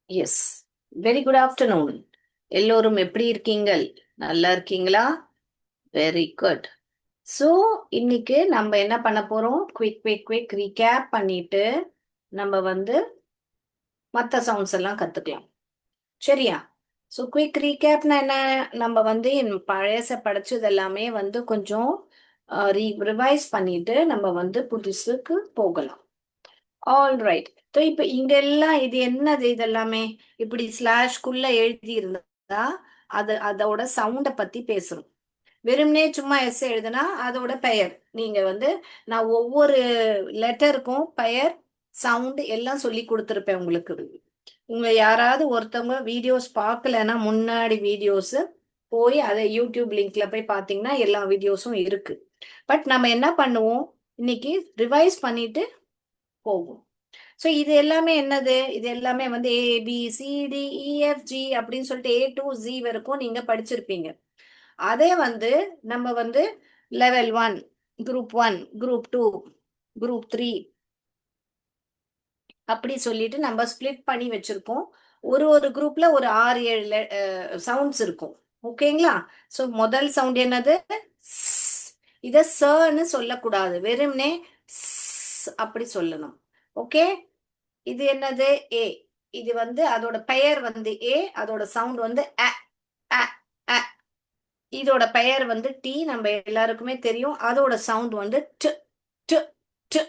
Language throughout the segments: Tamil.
எஸ். Very good afternoon. எல்லோரும் எப்படி இருக்கீங்கள்? நல்லா இருக்கீங்களா? Very good. ஸோ இன்னைக்கு நம்ம என்ன பண்ண போறோம்? குவிக் ரீகேப் பண்ணிட்டு நம்ம வந்து மற்ற சவுண்ட்ஸ் எல்லாம் கத்துக்கலாம். சரியா? ஸோ குவிக் ரீகேப்னா என்ன? நம்ம வந்து பழையச படிச்சது எல்லாமே வந்து கொஞ்சம் ரிவைஸ் பண்ணிட்டு நம்ம வந்து புதுசுக்கு போகலாம். All right. ஸோ இப்போ இங்க எல்லாம் இது என்னது? இதெல்லாமே இப்படி ஸ்லாஷ்குள்ள எழுதி இருந்தா அதோட சவுண்டை பத்தி பேசுறோம். வெறுமனே சும்மா எஸ் எழுதுனா அதோட பெயர். நீங்க வந்து நான் ஒவ்வொரு லெட்டருக்கும் பெயர், சவுண்ட் எல்லாம் சொல்லி கொடுத்துருப்பேன் உங்களுக்கு. உங்க யாராவது ஒருத்தவங்க வீடியோஸ் பார்க்கலன்னா முன்னாடி வீடியோஸ் போய் அதை யூடியூப் லிங்க்ல போய் பார்த்தீங்கன்னா எல்லா வீடியோஸும் இருக்கு. பட் நம்ம என்ன பண்ணுவோம்? இன்னைக்கு ரிவைஸ் பண்ணிட்டு போவோம். ஸோ இது எல்லாமே என்னது? இது எல்லாமே வந்து ABCDEFG அப்படின்னு சொல்லிட்டு A to Z வரைக்கும் நீங்க படிச்சிருப்பீங்க. அதே வந்து நம்ம வந்து லெவல் 1, குரூப் 1, குரூப் 2, குரூப் 3 அப்படி சொல்லிட்டு நம்ம ஸ்பிளிட் பண்ணி வச்சிருக்கோம். ஒரு ஒரு குரூப்ல ஒரு 6-7 சவுண்ட்ஸ் இருக்கும். ஓகேங்களா? ஸோ முதல் சவுண்ட் என்னது? ஸ். இத சன்னு சொல்லக்கூடாது, வெறும்னே அப்படி சொல்லணும். ஓகே. இது என்னது? ஏ. இது வந்து அதோட பெயர் வந்து ஏ, அதோட சவுண்ட் வந்து அ அ அ. இதோட பெயர் வந்து டி, நம்ம எல்லாருக்குமே தெரியும். அதோட சவுண்ட் வந்து ட் ட் ட்.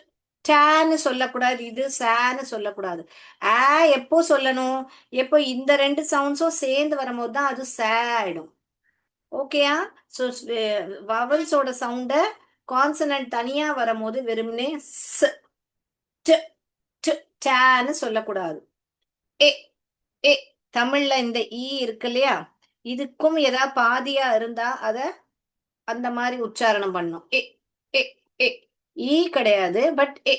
டேன்னு சொல்லக்கூடாது, இது சேன்னு சொல்லக்கூடாது. ஆ எப்போ சொல்லணும்? எப்போ இந்த ரெண்டு சவுண்ட்ஸும் சேர்ந்து வரும்போது தான் அது சே ஆயிடும். ஓகேயா? ஸோ வவல்ஸோட சவுண்ட கான்சனன்ட் தனியா வரும்போது வெறுமனே ஸ் ட் ட் டேன்னு சொல்லக்கூடாது. ஏ ஏ. தமிழ்ல இந்த ஈ இருக்கு இல்லையா? இதுக்கும் ஏதாவது பாதியா இருந்தா அத அந்த மாதிரி உச்சாரணம் பண்ணும். ஏ ஏ ஏ. ஈ கிடையாது, பட் ஏ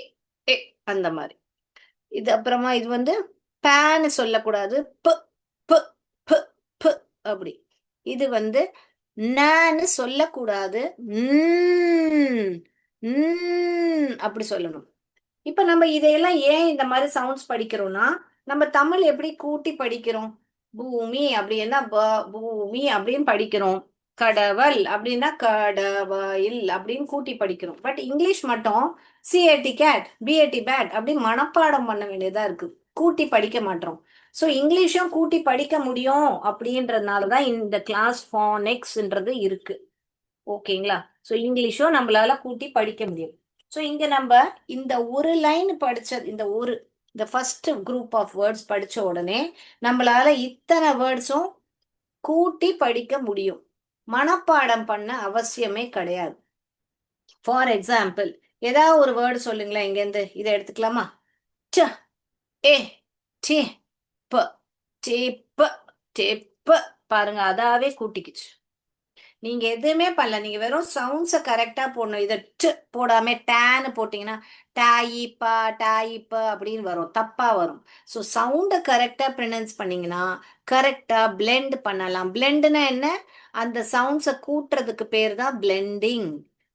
ஏ அந்த மாதிரி. இது அப்புறமா இது வந்து பேன்னு சொல்லக்கூடாது. ப ப ப ப அப்படி. இது வந்து நான்னு சொல்லக்கூடாது. அப்படி சொல்லணும். இப்ப நம்ம இதையெல்லாம் ஏன் இந்த மாதிரி சவுண்ட்ஸ் படிக்கிறோம்னா, நம்ம தமிழ் எப்படி கூட்டி படிக்கிறோம்? பூமி அப்படின்னா பூமி அப்படின்னு படிக்கிறோம். கடவுள் அப்படின்னா கடவுள் அப்படின்னு கூட்டி படிக்கிறோம். பட் இங்கிலீஷ் மட்டும் சிஏடி கேட், பிஏடி பேட் அப்படி மனப்பாடம் பண்ண வேண்டியதா இருக்கு. கூட்டி படிக்க மாட்டோம். ஸோ இங்கிலீஷும் கூட்டி படிக்க முடியும் அப்படின்றதுனால தான் இந்த கிளாஸ் ஃபானிக்ஸ்ன்றது இருக்கு. ஓகேங்களா? ஸோ இங்கிலீஷும் நம்மளால கூட்டி படிக்க முடியும். ஸோ இங்க நம்ம இந்த ஒரு லைன் படிச்சது, இந்த ஃபர்ஸ்ட் குரூப் ஆஃப் வேர்ட்ஸ் படிச்ச உடனே நம்மளால இத்தனை வேர்ட்ஸும் கூட்டி படிக்க முடியும். மனப்பாடம் பண்ண அவசியமே கிடையாது. ஃபார் எக்ஸாம்பிள், ஏதாவது ஒரு வேர்டு சொல்லுங்களேன். இங்கேருந்து இதை எடுத்துக்கலாமா? ட ஏ டே ப டேப்ப டேப்ப. பாருங்க, அதாவே கூட்டிக்கிச்சு. நீங்க எதுவுமே பண்ணல, நீங்க வெறும் சவுண்ட்ஸை கரெக்டா போடணும். இதை ட் போடாம டேன்னு போட்டீங்கன்னா டாயிப்பா டாயிப்ப அப்படின்னு வரும், தப்பா வரும். ஸோ சவுண்டை கரெக்டா ப்ரொனவுன்ஸ் பண்ணீங்கன்னா கரெக்டா பிளெண்ட் பண்ணலாம். பிளெண்ட்னா என்ன? அந்த சவுண்ட்ஸை கூட்டுறதுக்கு பேர் தான் பிளெண்டிங்.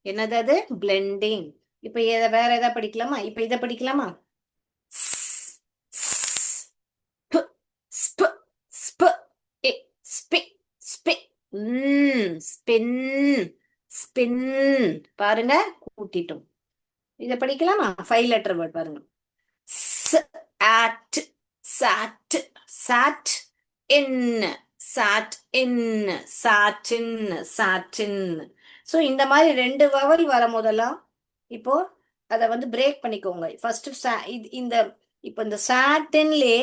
என்னது அது? பிளெண்டிங். இப்ப வேற எதாவது படிக்கலாமா? இப்ப இதை படிக்கலாமா? ஸ், ஸ், ப், ஸ்ப, ஸ்ப, எ, ஸ்பி, ஸ்பி. Spin spin. பாருங்க, கூட்டிட்டோம். இத படிக்கலாமா? 5 லெட்டர் வேர்ட் பாருங்க. S add sat sat in sat in satin satin. So இந்த மாதிரி ரெண்டு வவல் வரும் போதெல்லாம் இப்போ அதை வந்து பிரேக் பண்ணிக்கோங்க. ஃபர்ஸ்ட் இந்த இப்போ இந்த சாட்டின்லே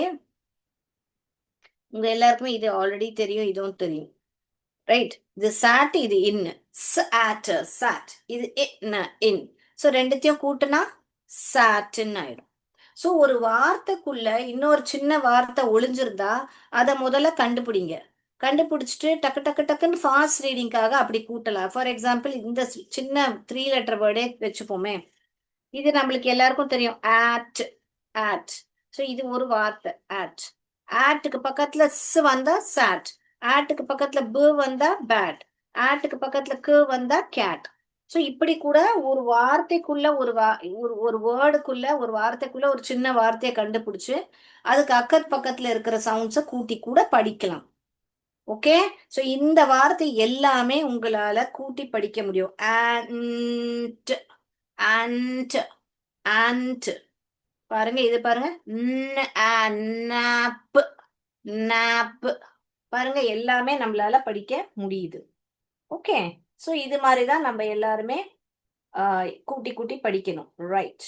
உங்க எல்லாருக்குமே இது ஆல்ரெடி தெரியும், இதுவும் தெரியும். ரைட்? இது சாட், இது இன். Chat chat. இது இன். ஸோ ரெண்டுத்தையும் கூட்டுனா சாட்ன்னு ஆயிடும். ஸோ ஒரு வார்த்தைக்குள்ள இன்னொரு சின்ன வார்த்தை ஒளிஞ்சிருந்தா அதை முதல்ல கண்டுபிடிங்க. கண்டுபிடிச்சிட்டு டக்கு டக்கு டக்குன்னு ஃபாஸ்ட் ரீடிங்காக அப்படி கூட்டலாம். ஃபார் எக்ஸாம்பிள், இந்த சின்ன 3 லெட்டர் வேர்டே வச்சுப்போமே. இது நம்மளுக்கு எல்லாருக்கும் தெரியும், ஆட் ஆட். ஸோ இது ஒரு வார்த்தை ஆட். ஆட்டுக்கு பக்கத்துல ஸ் வந்தா சாட். ஆட்டுக்கு பக்கத்துல ப வந்தா பேட். ஆட்டுக்கு பக்கத்துல க வந்தா கேட். ஸோ இப்படி கூட ஒரு வார்த்தைக்குள்ள ஒரு வேர்டுக்குள்ள ஒரு வார்த்தைக்குள்ள ஒரு சின்ன வார்த்தையை கண்டுபிடிச்சு அதுக்கு அக்கத் பக்கத்துல இருக்கிற சவுண்ட்ஸை கூட்டி கூட படிக்கலாம். ஓகே. ஸோ இந்த வார்த்தை எல்லாமே உங்களால கூட்டி படிக்க முடியும். and and and பாருங்க, இது பாருங்க. nap nap பாருங்க, எல்லாமே நம்மளால படிக்க முடியுது. ஓகே. ஸோ இது மாதிரி தான் நம்ம எல்லாருமே கூட்டி கூட்டி படிக்கணும். ரைட்.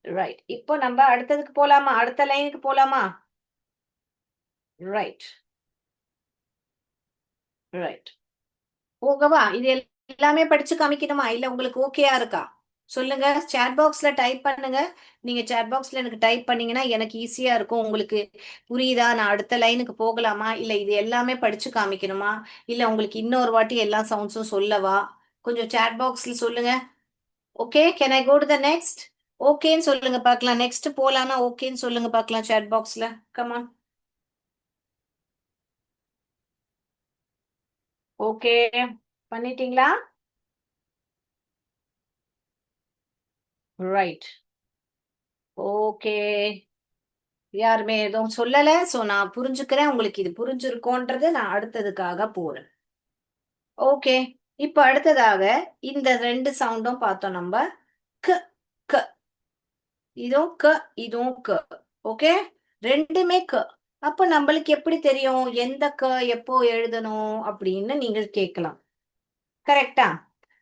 ரைட். இப்போ நம்ம அடுத்ததுக்கு போலாமா? அடுத்த லைனுக்கு போலாமா? ரைட். ரைட். போகவா? இது எல்லாமே படிச்சு காமிக்கணுமா? இல்ல உங்களுக்கு ஓகேயா இருக்கா? சொல்லுங்க. சேட் பாக்ஸ்ல டைப் பண்ணுங்க. நீங்க சேட் பாக்ஸ்ல எனக்கு டைப் பண்ணீங்கன்னா எனக்கு ஈஸியா இருக்கும். உங்களுக்கு புரியுதா? நான் அடுத்த லைனுக்கு போகலாமா, இல்ல இது எல்லாமே படிச்சு காமிக்கணுமா, இல்ல உங்களுக்கு இன்னொரு வாட்டி எல்லா சவுண்ட்ஸும் சொல்லவா? கொஞ்சம் சேட் பாக்ஸ்ல சொல்லுங்க. Okay, can I go to the next? ஓகேன்னு சொல்லுங்க பார்க்கலாம். நெக்ஸ்ட் போலாம்னா ஓகேன்னு சொல்லுங்க பார்க்கலாம் சேட் பாக்ஸ்ல. கமான். ஓகே பண்ணிட்டீங்களா? ரைட். ஓகே. யாருமே எதுவும் சொல்லல. சோ நான் புரிஞ்சுக்கிறேன். உங்களுக்கு இது புரிஞ்சிருக்கோன்றது நான் அடுத்ததுக்காக போறேன். ஓகே. இப்ப அடுத்ததாக இந்த ரெண்டு சவுண்டும் பார்த்தோம் நம்ம. க க இதுவும் க இதுவும் க. ஓகே. ரெண்டுமே க. அப்ப நம்மளுக்கு எப்படி தெரியும் எந்த க எப்போ எழுதணும் அப்படின்னு நீங்கள் கேட்கலாம். கரெக்டா?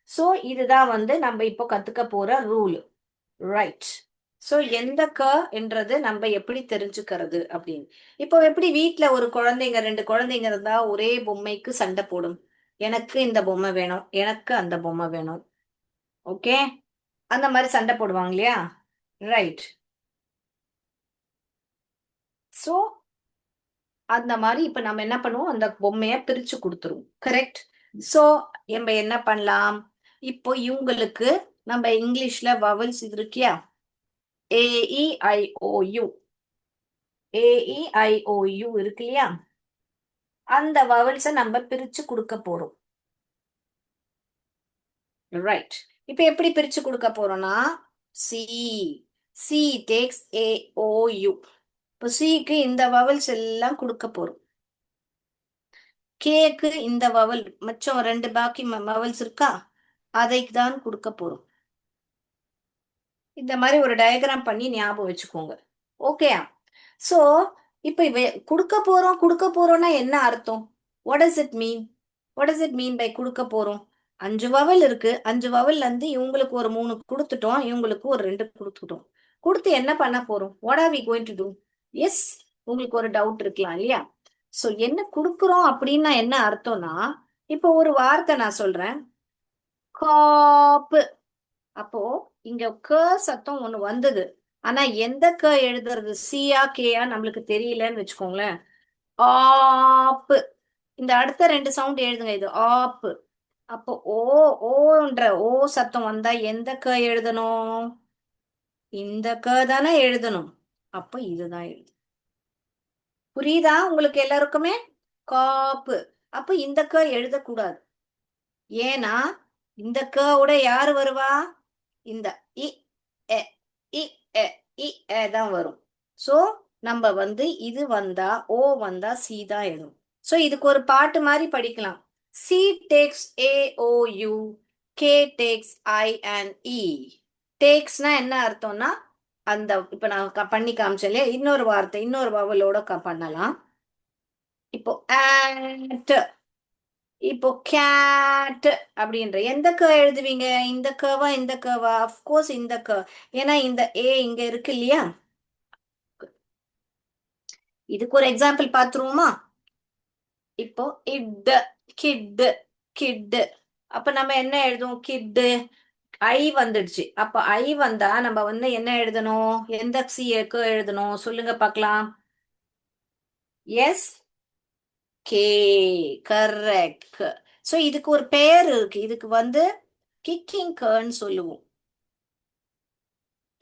சோ இதுதான் வந்து நம்ம இப்போ கத்துக்க போற ரூல். ரைட். சோ எந்த க என்றது நம்ம எப்படி தெரிஞ்சுக்கிறது அப்படின்னு. இப்போ எப்படி வீட்ல ஒரு குழந்தைங்க ரெண்டு குழந்தைங்க இருந்தா ஒரே பொம்மைக்கு சண்டை போடும். எனக்கு இந்த பொம்மை வேணும், எனக்கு அந்த பொம்மை வேணும். ஓகே. அந்த மாதிரி சண்டை போடுவாங்க இல்லையா? ரைட். சோ அந்த மாதிரி இப்ப நம்ம என்ன பண்ணுவோம், அந்த பொம்மைய பிரிச்சு கொடுத்துருவோம். கரெக்ட். சோ நம்ம என்ன பண்ணலாம்? இப்போ இவங்களுக்கு நம்ம இங்கிலீஷ்ல வவல்ஸ் இது இருக்கியா? AEIOU. AEIOU இருக்கு இல்லையா? அந்த வவல்ஸை நம்ம பிரிச்சு கொடுக்க போறோம். ரைட். இப்ப எப்படி பிரிச்சு கொடுக்க போறோம்னா, சி சி டேக்ஸ் AOU. இப்போ சிக்கு இந்த வவல்ஸ் எல்லாம் கொடுக்க போறோம். கேக்கு இந்த வவல் மச்சம் ரெண்டு பாக்கி வவல்ஸ் இருக்கா, அதை தான் கொடுக்க போறோம். இந்த மாதிரி ஒரு டயக்ராம் பண்ணி ஞாபகம் வச்சுக்கோங்க. ஓகே. சோ இப்ப கொடுக்க போறோம்னா என்ன அர்த்தம்? What does it mean? What does it mean by கொடுக்க போறோம்? அஞ்சு வவல் இருக்கு. அஞ்சு வவல்ல இருந்து இவங்களுக்கு ஒரு மூணு கொடுத்துட்டோம், இவங்களுக்கு ஒரு ரெண்டு கொடுத்துட்டோம். கொடுத்து என்ன பண்ண போறோம்? What are we going to do? Yes, உங்களுக்கு ஒரு டவுட் இருக்கலாம் இல்லையா? சோ என்ன கொடுக்குறோம் அப்படின்னா என்ன அர்த்தம்னா, இப்போ ஒரு வார்த்தை நான் சொல்றேன். காப்பு. அப்போ இங்க க சத்தம் ஒண்ணு வந்தது. ஆனா எந்த க எழுதுறது, சியா கேயா நம்மளுக்கு தெரியலன்னு வச்சுக்கோங்களேன். ஆப்பு. இந்த அடுத்த ரெண்டு சவுண்ட் எழுதுங்க. இது ஆப்பு. அப்போ ஓன்ற ஓ சத்தம் வந்தா எந்த க எழுதணும்? இந்த க தானே எழுதணும். அப்ப இதுதான் எழுது. புரியுதா உங்களுக்கு எல்லாருக்குமே? காப்பு. அப்ப இந்த க எழுதக்கூடாது. ஏன்னா இந்த க ஓட யாரு வருவா? இந்த இ எ இ எ இ எ தான் வரும். சோ நம்ம வந்து இது வந்தா ஓ வந்தா சி தான் எழுதும். சோ இதுக்கு ஒரு பாட்டு மாதிரி படிக்கலாம். C takes AOU, K takes INE. டேக்ஸ்னா என்ன அர்த்தம்னா அந்த இப்ப நான் பண்ணி காமிச்சேன் இல்லையா, இன்னொரு வார்த்தை இன்னொரு வவலோட பண்ணலாம். இப்போ ஆண்ட். இப்போ கேட் அப்படின்ற எந்த க எழுதுவீங்க? இந்த கவா இந்த கவா? அஃப்கோர்ஸ் இந்த க. ஏன்னா இந்த ஏ இங்க இருக்கு இல்லையா? இதுக்கு ஒரு எக்ஸாம்பிள் பார்த்துருவோமா? இப்போ இட் கிட் கிட். அப்ப நம்ம என்ன எழுதுவோம்? கிட். ஐ வந்துடுச்சு. அப்ப ஐ வந்தா நம்ம வந்து என்ன எழுதணும்? எந்த சிக்கு எழுதணும் சொல்லுங்க பார்க்கலாம். S K. கரெக்ட். சோ இதுக்கு ஒரு பேர் இருக்கு. இதுக்கு வந்து கிக்கிங் கர்ன்னு சொல்லுவோம்.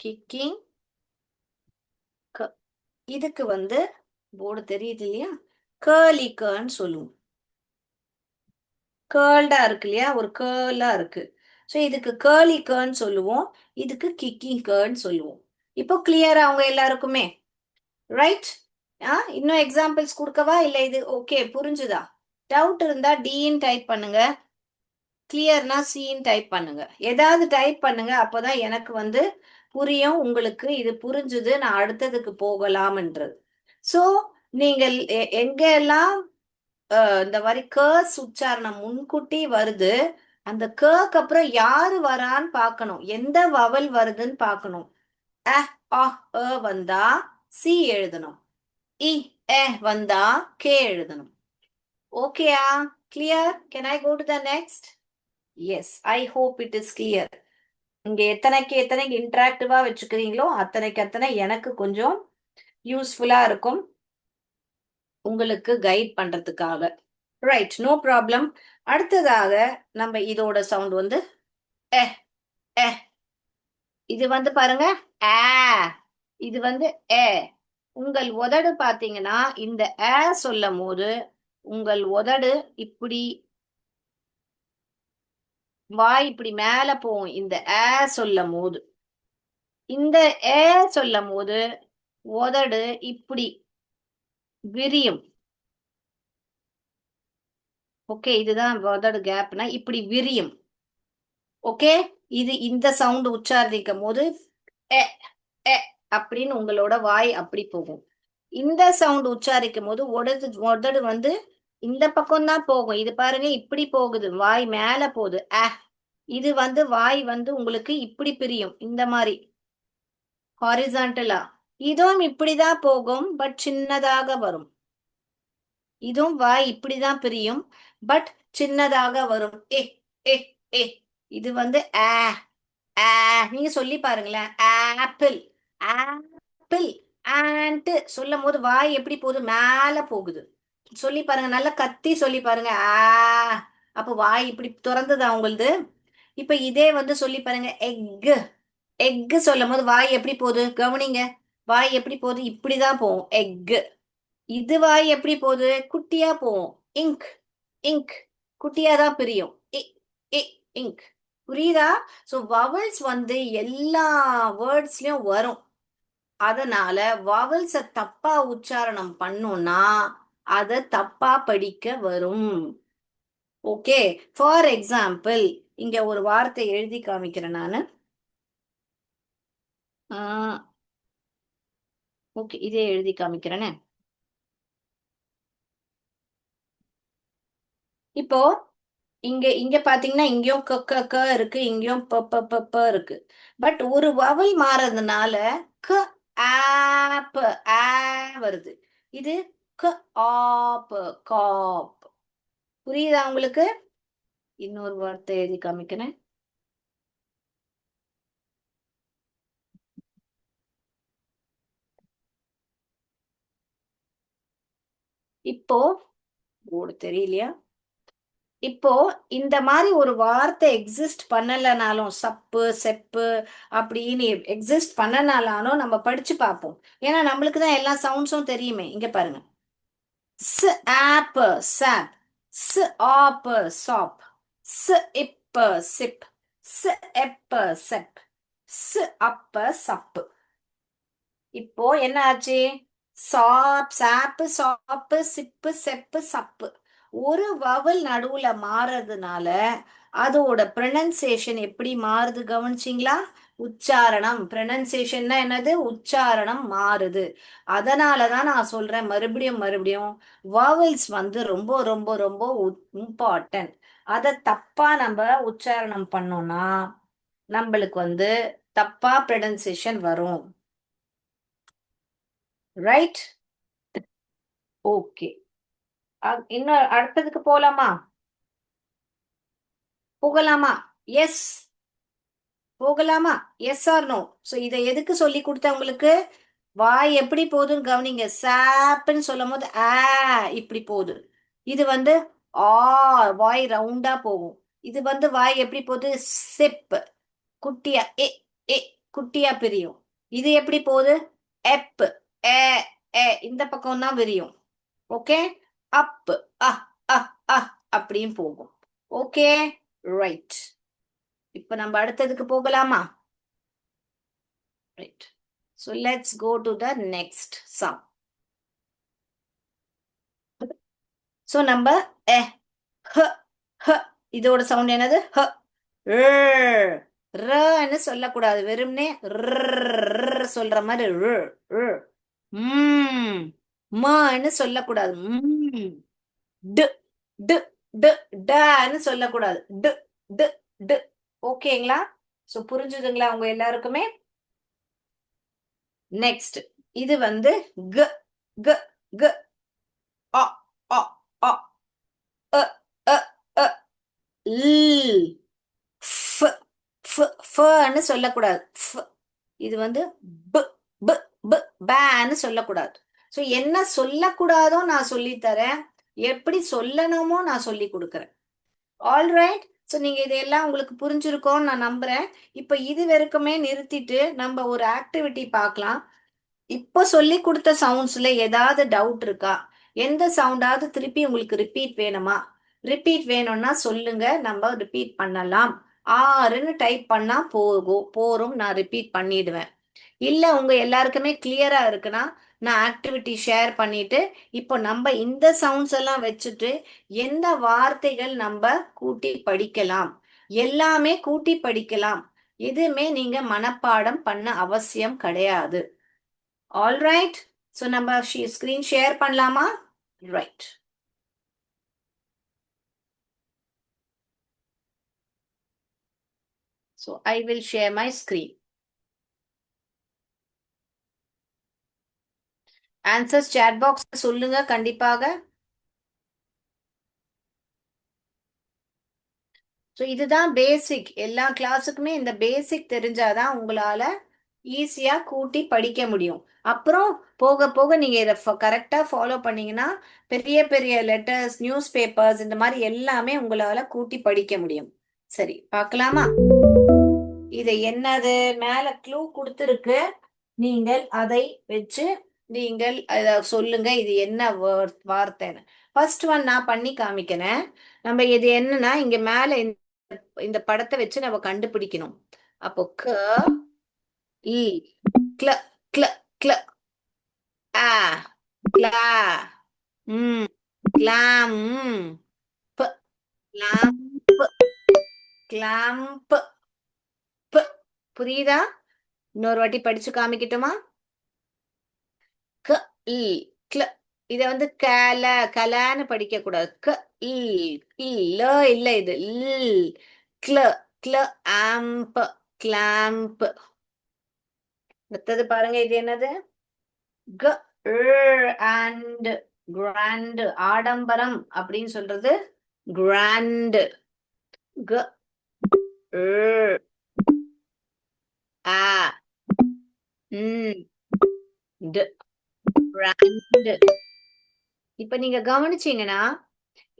கிக்கிங். இதுக்கு வந்து போர்டு தெரியுது இல்லையா? கேர்லி கர்ன்னு சொல்லுவோம். கேர்ல்டா இருக்கு இல்லையா, ஒரு கேர்லா இருக்கு. ஸோ இதுக்கு கேர்லி கேர்ன்னு சொல்லுவோம், இதுக்கு கிக்கிங் கேர்ன்னு சொல்லுவோம். இப்போ கிளியரா அவங்க எல்லாருக்குமே, ரைட்? இன்னும் எக்ஸாம்பிள்ஸ் கொடுக்கவா, இல்லை இது ஓகே புரிஞ்சுதா? டவுட் இருந்தா டின்னு டைப் பண்ணுங்க, கிளியர்னா சின்னு டைப் பண்ணுங்க, ஏதாவது டைப் பண்ணுங்க, அப்போதான் எனக்கு வந்து புரியும், உங்களுக்கு இது புரிஞ்சுது, நான் அடுத்ததுக்கு போகலாம்ன்றது. ஸோ நீங்கள் எங்கெல்லாம் இந்த மாதிரி கேர்ஸ் உச்சாரணம் முன்கூட்டி வருது, அந்த கேக்கு அப்புறம் யாரு வரான்னு பார்க்கணும், எந்த வவல் வருதுன்னு பார்க்கணும். அ ஆ வந்தா சி எழுதணும், இ வந்தா கே எழுதணும். ஓகேயா? Clear? Can I go to the next? Yes, I hope it is clear. இங்க எத்தனைக்கு எத்தனைக்கு இன்டராக்டிவா வச்சுக்கிறீங்களோ அத்தனைக்கு அத்தனை எனக்கு கொஞ்சம் யூஸ்ஃபுல்லா இருக்கும், உங்களுக்கு கைட் பண்றதுக்காக. Right, no problem. அடுத்ததாக நம்ம இதோட சவுண்ட் வந்து எ எ இது வந்து பாருங்க ஆ, இது வந்து ஏ. உங்கள் உதடு பாத்தீங்கன்னா இந்த ஏ சொல்லும் போது உங்கள் உதடு இப்படி, வாய் இப்படி மேல போகும் இந்த ஏ சொல்லும் போது. இந்த ஏ சொல்லும் போது உதடு இப்படி விரியும். ஓகே, இதுதான் உதடு கேப்னா இப்படி விரியும். ஓகே, இது இந்த சவுண்ட் உச்சாரிக்கும் போது எ எ அப்படின்னு உங்களோட வாய் அப்படி போகும். இந்த சவுண்ட் உச்சாரிக்கும் போது உதடு உதடு வந்து இந்த பக்கம் தான் போகும். இது பாருங்க இப்படி போகுது, வாய் மேல போகுது இது வந்து வாய் வந்து உங்களுக்கு இப்படி பிரியும், இந்த மாதிரி ஹாரிசான்டலா. இதுவும் இப்படிதான் போகும், பட் சின்னதாக வரும். இதுவும் வாய் இப்படிதான் பிரியும், பட் சின்னதாக வரும். ஏ ஏ ஏ இது வந்து நீங்க சொல்லி பாருங்களேன், ஆப்பிள் ஆப்பிள் ஆன்ட்டு சொல்லும் போது வாய் எப்படி போகுது, மேல போகுது. சொல்லி பாருங்க, நல்லா கத்தி சொல்லி பாருங்க அப்போ வாய் இப்படி திறந்ததா உங்களுது. இப்ப இதே வந்து சொல்லி பாருங்க, எக் எக் சொல்லும் போது வாய் எப்படி போகுது கவனிங்க, வாய் எப்படி போகுது, இப்படிதான் போகும் எக். இது வாய் எப்படி போகுது, குட்டியா போகும், இங்க் இங்க், குட்டியா தான் பிரியும், இ இ இங்க். புரியுதா? ஸோ வவல்ஸ் வந்து எல்லா வேர்ட்ஸ்லயும் வரும். அதனால வவல்ஸை தப்பா உச்சாரணம் பண்ணோம்னா அதை தப்பா படிக்க வரும். ஓகே, ஃபார் எக்ஸாம்பிள் இங்க ஒரு வார்த்தை எழுதி காமிக்கிறேன் நானு. ஓகே, இதே எழுதி காமிக்கிறேனே. இப்போ இங்க இங்க பாத்தீங்கன்னா இங்கேயும் க க க இருக்கு, இங்கேயும் ப ப ப ப இருக்கு. பட் ஒரு வவல் மாறதுனால க ஆப் ஆ வருது. இது க ஆப் காப். புரியுதா உங்களுக்கு? இன்னொரு வார்த்தை எழுதி காமிக்கிறேன். இப்போ போர்டு தெரியலையா? இப்போ இந்த மாதிரி ஒரு வார்த்தை எக்ஸிஸ்ட் பண்ணலைனாலும், சப்பு செப்பு அப்படின்னு எக்ஸிஸ்ட் பண்ணனாலும் நம்ம படிச்சு பார்ப்போம். ஏன்னா நம்மளுக்கு தான் எல்லா சவுண்ட்ஸும் தெரியுமே. இங்க பாருங்க, ஸ் ஆப் சாப், ஸ் ஆப் சாப், ஸ் இப்ப சிப், ஸ் எப்ப செப், ஸ் அப்ப சப்பு. இப்போ என்ன ஆச்சு, சாப் சாப்பு சாப்பு சிப்பு செப்பு சப்பு. ஒரு வவல் நடுவுல மாறதுனால அதோட ப்ரொனன்சியேஷன் எப்படி மாறுது கவனிச்சிங்களா? உச்சாரணம், ப்ரொனன்சியேஷன்னா என்னது, உச்சாரணம் மாறுது. அதனாலதான் நான் சொல்றேன் மறுபடியும் மறுபடியும், வவல்ஸ் வந்து ரொம்ப ரொம்ப ரொம்ப இம்பார்ட்டன்ட். அதை தப்பா நம்ம உச்சாரணம் பண்ணோம்னா நம்மளுக்கு வந்து தப்பா ப்ரொனன்சியேஷன் வரும். ரைட்? ஓகே, இன்னும் அடுத்ததுக்கு போலாமா? போகலாமா? எஸ், போகலாமா? S R no? ஸோ இதை எதுக்கு சொல்லி கொடுத்தேன் உங்களுக்கு? வாய் எப்படி போகுதுன்னு கவனிங்க. சாப்புன்னு சொல்லும் போது இப்படி போகுது. இது வந்து ஆ, வாய் ரவுண்டா போகும். இது வந்து வாய் எப்படி போகுது, சிப் குட்டியா, ஏ குட்டியா பிரியும். இது எப்படி போகுது, எப் ஏ இந்த பக்கம் தான் விரியும். ஓகே, அப் அ அ அ அப்படின்னு போகும். Okay, right. இப்ப நம்ம அடுத்ததுக்கு போகலாமா? Right. So let's go to the next sum. So நம்ம எ ஹ ஹ இதோட சவுண்ட் என்னது? ஹ ரன்னு சொல்லக்கூடாது. வெறும்னே சொல்ற மாதிரி ம் மன்னு சொல்லக்கூடாது. டு டு டு டன்னு சொல்லக்கூடாது. டு டு டு ஓகேங்களா? சோ புரிஞ்சுதுங்களா உங்க எல்லாருக்குமே? நெக்ஸ்ட் இது வந்து க க க அ அ அ அ அ அ ல் ஃப் ஃப் ஃப்ன்னு சொல்லக்கூடாது. இது வந்து ப ப ப பேன்னு சொல்லக்கூடாது. ஸோ என்ன சொல்லக்கூடாதோ நான் சொல்லித் தரேன். எப்படி சொல்லணுமோ நான் சொல்லி கொடுக்குறேன். ஆல்ரைட். ஸோ நீங்க இதையெல்லாம் உங்களுக்கு புரிஞ்சிருக்கோன்னு நான் நம்புறேன். இப்போ இது வரைக்குமே நிறுத்திட்டு நம்ம ஒரு ஆக்டிவிட்டி பார்க்கலாம். இப்போ சொல்லி கொடுத்த சவுண்ட்ஸ்ல ஏதாவது டவுட் இருக்கா? எந்த சவுண்டாவது திருப்பி உங்களுக்கு ரிப்பீட் வேணுமா? ரிப்பீட் வேணும்னா சொல்லுங்க, நம்ம ரிப்பீட் பண்ணலாம். ஆறுன்னு டைப் பண்ணா போரும், நான் ரிப்பீட் பண்ணிடுவேன். இல்ல உங்க எல்லாருக்குமே கிளியரா இருக்குன்னா நான் ஆக்டிவிட்டி ஷேர் பண்ணிட்டு இப்போ நம்ம இந்த சவுண்ட்ஸ் எல்லாம் வச்சுட்டு எந்த வார்த்தைகள் நம்ம கூட்டி படிக்கலாம், எல்லாமே கூட்டி படிக்கலாம். எதுவுமே நீங்க மனப்பாடம் பண்ண அவசியம் கிடையாது. ஆல்ரைட். ஸோ நம்ம ஸ்கிரீன் ஷேர் பண்ணலாமா? Right. So I will share my screen. Answers chat box சொல்லுங்க கண்டிப்பாக. ஸோ இதுதான் பேசிக். எல்லா கிளாஸுக்குமே இந்த பேசிக் தெரிஞ்சாதான் உங்களால ஈஸியா கூட்டி படிக்க முடியும். அப்புறம் போக போக நீங்க இதை கரெக்டா ஃபாலோ பண்ணீங்கன்னா பெரிய பெரிய லெட்டர்ஸ், நியூஸ் பேப்பர்ஸ் இந்த மாதிரி எல்லாமே உங்களால கூட்டி படிக்க முடியும். சரி, பார்க்கலாமா? இது என்னது? மேல க்ளூ கொடுத்துருக்கு. நீங்கள் அதை வச்சு நீங்கள் அத சொல்லுங்க, இது என்ன வார்த்தைன்னு. ஃபர்ஸ்ட் ஒன் நான் பண்ணி காமிக்கிறேன். நம்ம இது என்னன்னா இங்க மேல இந்த படத்தை வச்சு நம்ம கண்டுபிடிக்கணும். அப்போ க இ க்ள க்ள க்ள ஆ க்ளா ம் கிளாம் ப கிளாம்ப் கிளாம்ப் ப புரியுதா? இன்னொரு வாட்டி படிச்சு காமிக்கட்டுமா? க இ க்ள இத வந்து கல கலன்னு படிக்க கூடாது. க இ இல்ல இல்ல இது ல் க்ள க்ள ஆம்ப் கிளாம்ப். அடுத்தது பாருங்க, இது என்னது? க அண்ட் கிராண்ட். ஆடம்பரம் அப்படின்னு சொல்றது கிராண்ட். க ஆ ம் ட் கிராண்ட். இப்ப நீங்க கவனிச்சீங்கன்னா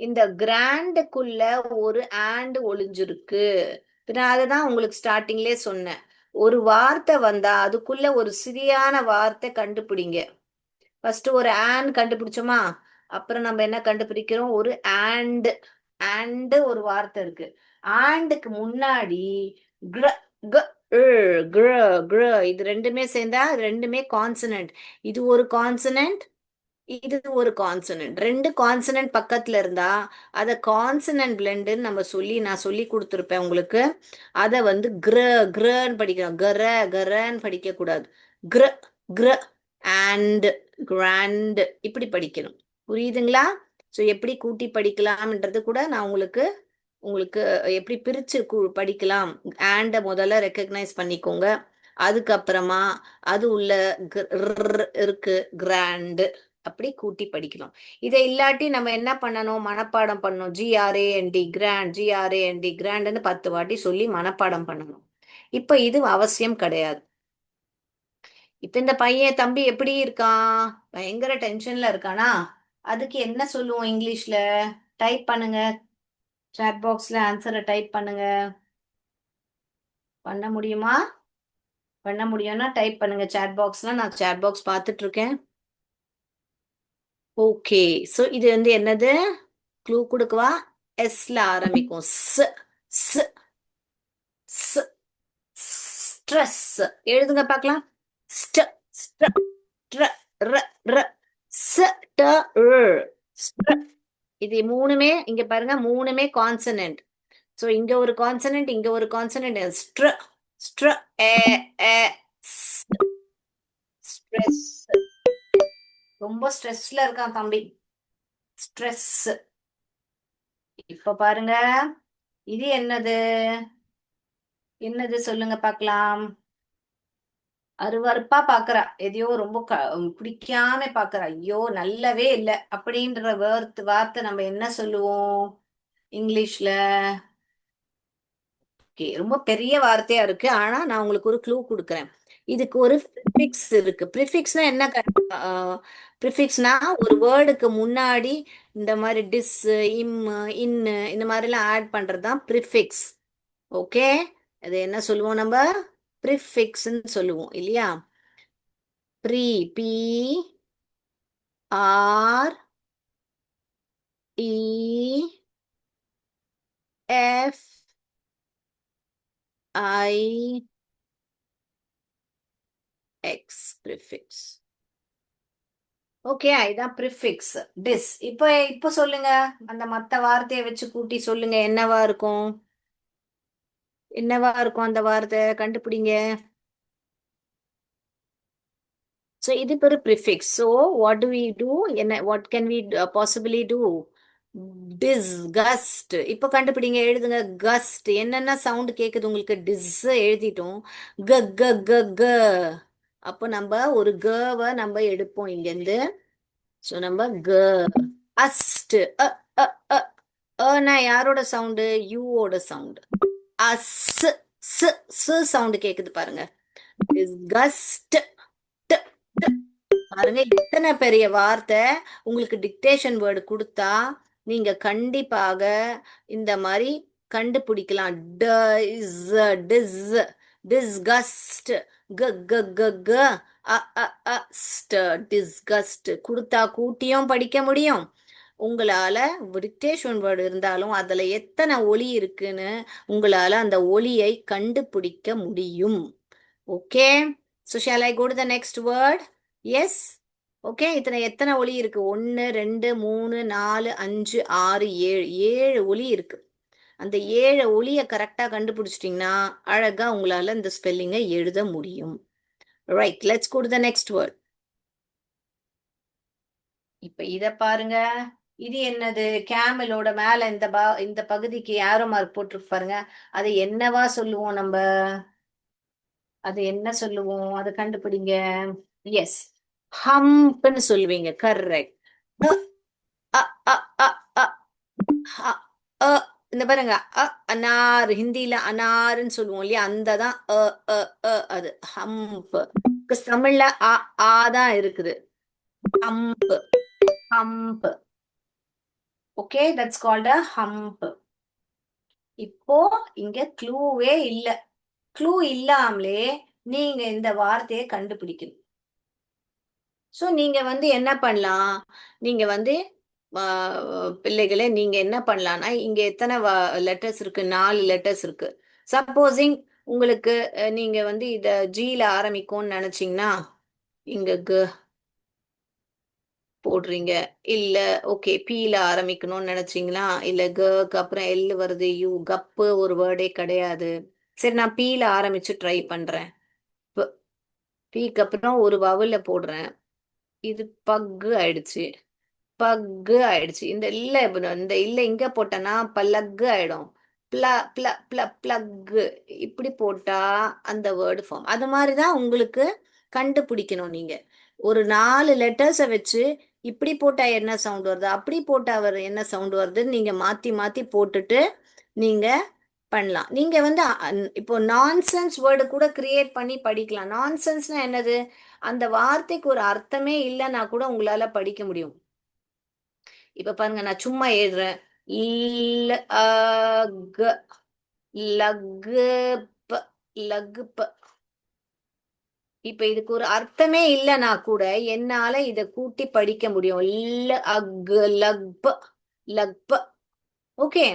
இந்த கிராண்டுக்குள்ள ஒரு ஆண்ட் ஒளிஞ்சிருக்கு. நான் அததான் உங்களுக்கு ஸ்டார்டிங்லயே சொன்னேன். ஒரு வார்த்தை வந்தா அதுக்குள்ள ஒரு சரியான வார்த்தை கண்டுபிடிங்க. ஃபர்ஸ்ட் ஒரு ஆன் கண்டுபிடிச்சோமா, அப்புறம் நம்ம என்ன கண்டுபிடிக்கிறோம்? ஒரு ஆண்ட். ஆண்ட் ஒரு வார்த்தை இருக்கு. ஆண்டுக்கு முன்னாடி கிர க கிர கிர இது ரெண்டுமே சேர்ந்தா ரெண்டுமே கான்சனன்ட். இது ஒரு கான்சனன்ட், இது ஒரு கான்சனன்ட். ரெண்டு கான்சனன்ட் பக்கத்துல இருந்தா அத கான்சனன்ட் பிளெண்டுன்னு நம்ம நான் சொல்லி கொடுத்துருப்பேன் உங்களுக்கு. அத வந்து கிரன்னு படிக்கிறோம். கரன்னு படிக்க கூடாது. கிர கிர அண்ட் கிராண்ட் இப்படி படிக்கணும். புரியுதுங்களா? ஸோ எப்படி கூட்டி படிக்கலாம்ன்றது கூட நான் உங்களுக்கு உங்களுக்கு எப்படி பிரிச்சு படிக்கலாம். ஆண்ட முதல்ல ரெக்கக்னைஸ் பண்ணிக்கோங்க. அதுக்கப்புறமா அது உள்ள இருக்கு கிராண்ட், அப்படி கூட்டி படிக்கணும். இதை இல்லாட்டி நம்ம என்ன பண்ணணும்? மனப்பாடம் பண்ணணும். GRAND கிராண்ட், GRAND கிராண்ட்னு 10 வாட்டி சொல்லி மனப்பாடம் பண்ணணும். இப்ப இது அவசியம் கிடையாது. இப்ப இந்த பையன் தம்பி எப்படி இருக்கான்? பயங்கர டென்ஷன்ல இருக்கானா? அதுக்கு என்ன சொல்லுவோம் இங்கிலீஷ்ல? டைப் பண்ணுங்க. சாட் பாக்ஸ்ல ஆன்சரை டைப் பண்ணுங்க. பண்ண முடியுமா? பண்ண முடியும்னா டைப் பண்ணுங்க சாட் பாக்ஸ்ல. நான் சாட் பாக்ஸ் பார்த்துட்டு இருக்கேன். ஓகே. ஸோ இது வந்து என்னது? க்ளூ கொடுக்கவா? எஸ்ல ஆரம்பிக்கும். ஸ் ஸ் ஸ்ட்ரெஸ். எழுதுங்க பார்க்கலாம். ஸ்ட ஸ்ட்ர ட்ர ர ர ஸ் ட ர் ஸ்ட்ர. இது மூணுமே இங்க பாருங்க, மூணுமே கான்சனன்ட். சோ இங்க ஒரு கான்சனன்ட், இங்க ஒரு கான்சனன்ட். ஸ்ட்ர ஸ்ட்ர ஏ ஏ ஸ்ட்ரெஸ். ரொம்ப ஸ்ட்ரெஸ்ல இருக்கான் தம்பி. ஸ்ட்ரெஸ். இப்ப பாருங்க, இது என்னது? என்னது சொல்லுங்க பார்க்கலாம். அருவருப்பா பாக்குறா, எதையோ ரொம்ப பிடிக்காம பாக்குறா. ஐயோ நல்லவே இல்லை அப்படின்ற வார்த்தை நம்ம என்ன சொல்லுவோம் இங்கிலீஷ்ல? ஓகே, ரொம்ப பெரிய வார்த்தையா இருக்கு. ஆனா நான் உங்களுக்கு ஒரு க்ளூ கொடுக்குறேன். இதுக்கு ஒரு ப்ரிஃபிக்ஸ் இருக்கு. ப்ரிஃபிக்ஸ்னா என்ன? ப்ரிஃபிக்ஸ்னா ஒரு வேர்டுக்கு முன்னாடி இந்த மாதிரி டிஸ், இம், இன்னு இந்த மாதிரி எல்லாம் ஆட் பண்றதுதான் ப்ரிஃபிக்ஸ். ஓகே, அது என்ன சொல்லுவோம் நம்ம? ப்ரிஃபிக்ஸ்ன்னு சொல்லுவோம் இல்லையா? Pre, P R E F I X prefix. Okay, இதான் ப்ரிஃபிக்ஸ். டிஸ். இப்ப சொல்லுங்க, அந்த மத்த வார்த்தையை வச்சு கூட்டி சொல்லுங்க. என்னவா இருக்கும்? என்னவா இருக்கும் அந்த வார்த்தை? கண்டுபிடிங்க. So இது ஒரு prefix. So what do we do? என்ன, what can we possibly do? Disgust. இப்ப கண்டுபிடிங்க, எழுதுங்க. கஸ்ட். என்னென்ன சவுண்ட் கேக்குது உங்களுக்கு? டிஸ் எழுதிட்டோம். க க க க. அப்ப நம்ம ஒரு கவை நம்ம எடுப்போம் இங்க இருந்து. சோ நம்ம க. அஸ்ட். அ அ அ அனா யாரோட சவுண்டு? யூவோட சவுண்ட். அஸ் ஸ் சவுண்ட் கேக்குது பாருங்க. டிஸ்கஸ்ட். பாருங்க, இத்தனை பெரிய வார்த்தை உங்களுக்கு டிக்டேஷன் வேர்டு கொடுத்தா நீங்க கண்டிப்பாக இந்த மாதிரி கண்டுபிடிக்கலாம். டிஸ்கஸ்ட். க க க க அ அ அ ஸ்ட். டிஸ்கஸ்ட் கொடுத்தா கூட்டியும் படிக்க முடியும். உங்களால டிக்டேஷன் வேர்டு இருந்தாலும் அதுல எத்தனை ஒலி இருக்குன்னு உங்களால அந்த ஒலியை கண்டுபிடிக்க முடியும். Okay, so shall I go to the next word? Yes. Okay, இத்தனை எத்தனை ஒலி இருக்கு? 1 2 3 4 5 6 7. 7 ஒலி இருக்கு. அந்த 7 ஒலியை கரெக்டா கண்டுபிடிச்சிட்டீங்கன்னா அழகா உங்களால இந்த ஸ்பெல்லிங்கை எழுத முடியும். Right, let's go to the next word. இப்ப இத பாருங்க. இது என்னது? கேமலோட மேல இந்த பகுதிக்கு ஏரோ மார்க் போட்டிருக்கு பாருங்க. அதை என்னவா சொல்லுவோம் நம்ம? அது என்ன சொல்லுவோம்? அதை கண்டுபிடிங்க. எஸ், ஹம்ப்னு சொல்லுவீங்க. கரெக்ட். அ அ அ அ அ அ. இந்த பாருங்க, அனார். ஹிந்தில அனார்னு சொல்லுவோம் இல்லையா? அந்த தான் அ அ அ. அது ஹம்ப். தமிழ்ல ஆ ஆ தான் இருக்குது. Hump. Hump. Okay, that's called a hump. இப்போ இங்க க்ளூவே இல்ல. க்ளூ இல்லாமலே நீங்க இந்த வார்த்தையை கண்டுபிடிக்கணும். ஸோ நீங்க வந்து என்ன பண்ணலாம்? நீங்க வந்து பிள்ளைகளே, நீங்க என்ன பண்ணலாம்னா, இங்க எத்தனை லெட்டர்ஸ் இருக்கு? 4 லெட்டர்ஸ் இருக்கு. சப்போஸிங் உங்களுக்கு நீங்க வந்து இத ஜில ஆரம்பிக்கும்னு நினைச்சீங்கன்னா இங்க க போடுறீங்க. இல்ல ஓகே பீல ஆரம்பிக்கணும்னு நினைச்சீங்கன்னா, இல்ல கக்கு அப்புறம் எல் வருது, யூ. கப்பு ஒரு வேர்டே கிடையாது. சரி, நான் பீல ஆரம்பிச்சு ட்ரை பண்றேன். பீக்கு அப்புறம் ஒரு வவுல போடுறேன். இது பக்கு ஆயிடுச்சு. பக்கு ஆயிடுச்சு. இந்த இல்ல இங்க போட்டேன்னா பல்லக்கு ஆயிடும். பிள பிள பிள பிளக்கு. இப்படி போட்டா அந்த வேர்டு ஃபார்ம். அது மாதிரிதான் உங்களுக்கு கண்டுபிடிக்கணும். நீங்க ஒரு 4 லெட்டர்ஸை வச்சு இப்படி போட்டா என்ன சவுண்ட் வருது, அப்படி போட்டா என்ன சவுண்ட் வருதுன்னு நீங்க மாத்தி மாத்தி போட்டுட்டு நீங்க பண்ணலாம். நீங்க வந்து இப்போ நான்சென்ஸ் வேர்டு கூட கிரியேட் பண்ணி படிக்கலாம். நான்சென்ஸ்னா என்னது? அந்த வார்த்தைக்கு ஒரு அர்த்தமே இல்லைன்னா கூட உங்களால படிக்க முடியும். இப்ப பாருங்க, நான் சும்மா எழுதுறேன். ல் அ க லகு ப லகு ப. இப்ப இதுக்கு ஒரு அர்த்தமே இல்லைன்னா கூட என்னால இத கூட்டி படிக்க முடியும். ல் அக் லக் ப லக் ப. ஓகே.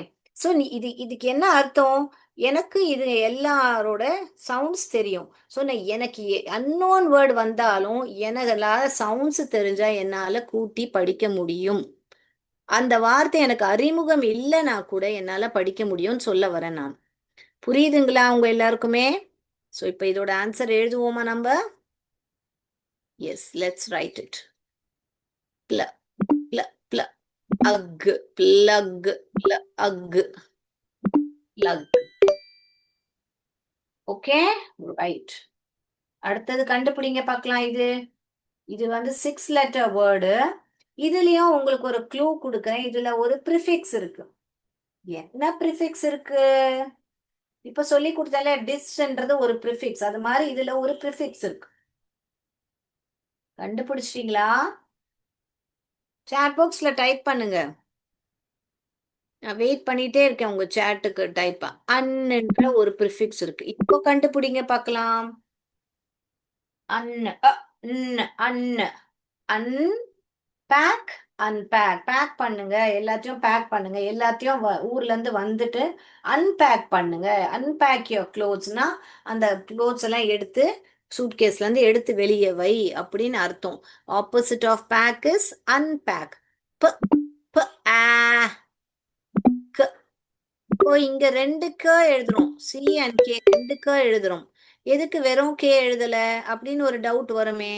ஸோ நீ இதுக்கு என்ன அர்த்தம்? எனக்கு இது எல்லாரோட சவுண்ட்ஸ் தெரியும். ஸோ நான் எனக்கு அன்னோன் வேர்டு வந்தாலும் எனக்கு சவுண்ட்ஸ் தெரிஞ்சா என்னால கூட்டி படிக்க முடியும். அந்த வார்த்தை எனக்கு அறிமுகம் இல்லைன்னா கூட என்னால படிக்க முடியும்னு சொல்ல வரேன் நான். புரியுதுங்களா உங்க எல்லாருக்குமே? ஸோ இப்போ இதோட ஆன்சர் எழுதுவோமா நம்ம? Yes, let's write it. பிள பிள பிள அக் பிளக் பிள அக் பிளக். Okay, right. அடுத்தது கண்டுபிடிங்க பார்க்கலாம். இது இது வந்து 6 லெட்டர் வேர்டு. இதுலயும் உங்களுக்கு ஒரு க்ளூ கொடுக்குறேன். இதுல ஒரு ப்ரிஃபிக்ஸ் இருக்கு. என்ன ப்ரிஃபிக்ஸ் இருக்கு? இப்ப சொல்லி கொடுத்தால டிஸ்ன்றது ஒரு ப்ரிஃபிக்ஸ், அது மாதிரி இதுல ஒரு ப்ரிஃபிக்ஸ் இருக்கு. கண்டுபிடிச்சிட்டீங்களா? சாட் பாக்ஸ்ல டைப் பண்ணுங்க. நான் வெயிட் பண்ணிட்டே இருக்கேன் உங்க சாட்டுக்கு டைப்பா. அன்ன்ற ஒரு ப்ரிஃபிக்ஸ் இருக்கு. இப்போ கண்டுபிடிங்க பார்க்கலாம். Un un un pack unpack. Pack பண்ணுங்க, எல்லாத்தையும் பேக் பண்ணுங்க. எல்லாத்தையும் ஊர்ல இருந்து வந்துட்டு அன்பேக் பண்ணுங்க. அன்பேக் யோர் க்ளோத்ஸ்னா அந்த க்ளோத்ஸ் எல்லாம் எடுத்து சூட்கேஸ்ல இருந்து எடுத்து வெளியே வை அப்படின்னு அர்த்தம். Opposite of pack is unpack. ப ப ஆ க. இப்போ இங்க 2 க எழுதுறோம். சி அண்ட் கே 2 க எழுதுறோம். எதுக்கு வெறும் கே எழுதல அப்படின்னு ஒரு டவுட் வருமே.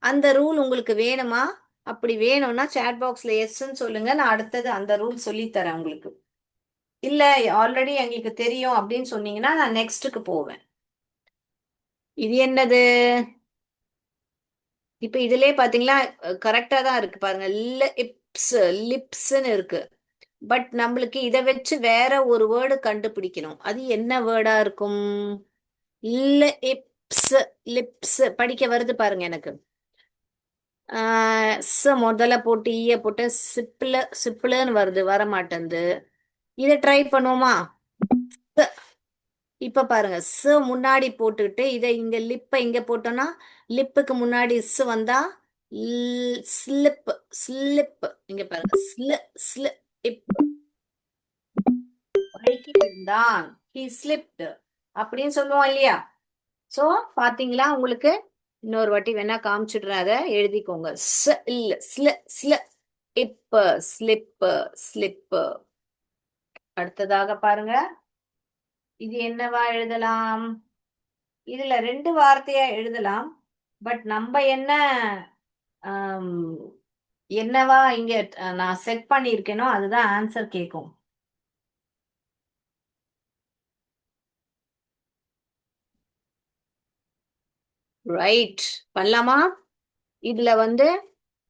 அந்த ரூல் உங்களுக்கு வேணுமா? அப்படி வேணும்னா சாட் பாக்ஸ்ல எஸ்ன்னு சொல்லுங்க. நான் அடுத்தது அந்த ரூல் சொல்லி தரேன் உங்களுக்கு. இல்ல ஆல்ரெடி எங்களுக்கு தெரியும் அப்படின்னு சொன்னீங்கன்னா நான் நெக்ஸ்ட்டுக்கு போவேன். இது என்னது? இப்ப இதுலயே பாத்தீங்களா, கரெக்டா தான் இருக்கு பாருங்க. லிப்ஸ் லிப்ஸ்ன்னு இருக்கு. பட் நம்மளுக்கு இதை வச்சு வேற ஒரு வேர்டு கண்டுபிடிக்கணும். அது என்ன வேர்டா இருக்கும்? லிப்ஸ் லிப்ஸ் படிக்க வருது பாருங்க எனக்கு. முதல்ல போட்டு ஈய போட்டு சிப்பிளன்னு வருது, வர மாட்டேங்குது. இதை ட்ரை பண்ணுவோமா? ஸ். இப்ப பாருங்க, முன்னாடி போட்டுக்கிட்டு இதை இங்க லிப்பை இங்க போட்டோம்னா லிப்புக்கு முன்னாடி வந்தா ஸ்லிப் ஸ்லிப். இங்க பாருங்க, ஸ்லி ஸ்லி இப். வழுக்கி விழுந்தான், he slipped அப்படின்னு சொல்லுவோம் இல்லையா? சோ பாத்தீங்களா உங்களுக்கு? இன்னொரு வாட்டி வேணா காமிச்சிடுறேன், அதை எழுதிக்கோங்க. இல்ல ஸ்ல ஸ்ல இப்ப ஸ்லிப் ஸ்லிப். அடுத்ததாக பாருங்க, இது என்னவா எழுதலாம்? இதுல 2 வார்த்தையா எழுதலாம். பட் நம்ம ஆம், என்னவா இங்க நான் செட் பண்ணியிருக்கேனோ அதுதான் ஆன்சர் கேட்கும். ரைட், பண்ணலாமா? இதுல வந்து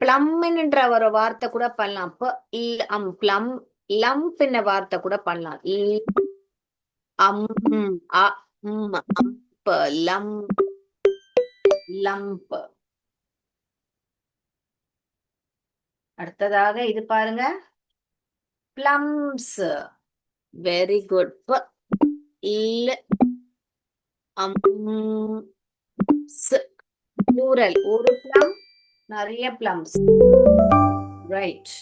பிளம்ன்ற ஒரு வார்த்தை கூட பண்ணலாம். பிளம் லம்ப்ன வார்த்தை கூட பண்ணலாம். அம் அ அம்ப் லம்ப். அடுத்ததாக இது பாருங்க, பிளம்ஸ். Very good. ப்ளூரல். ஒரு பிளம், நிறைய பிளம்ஸ். ரைட்.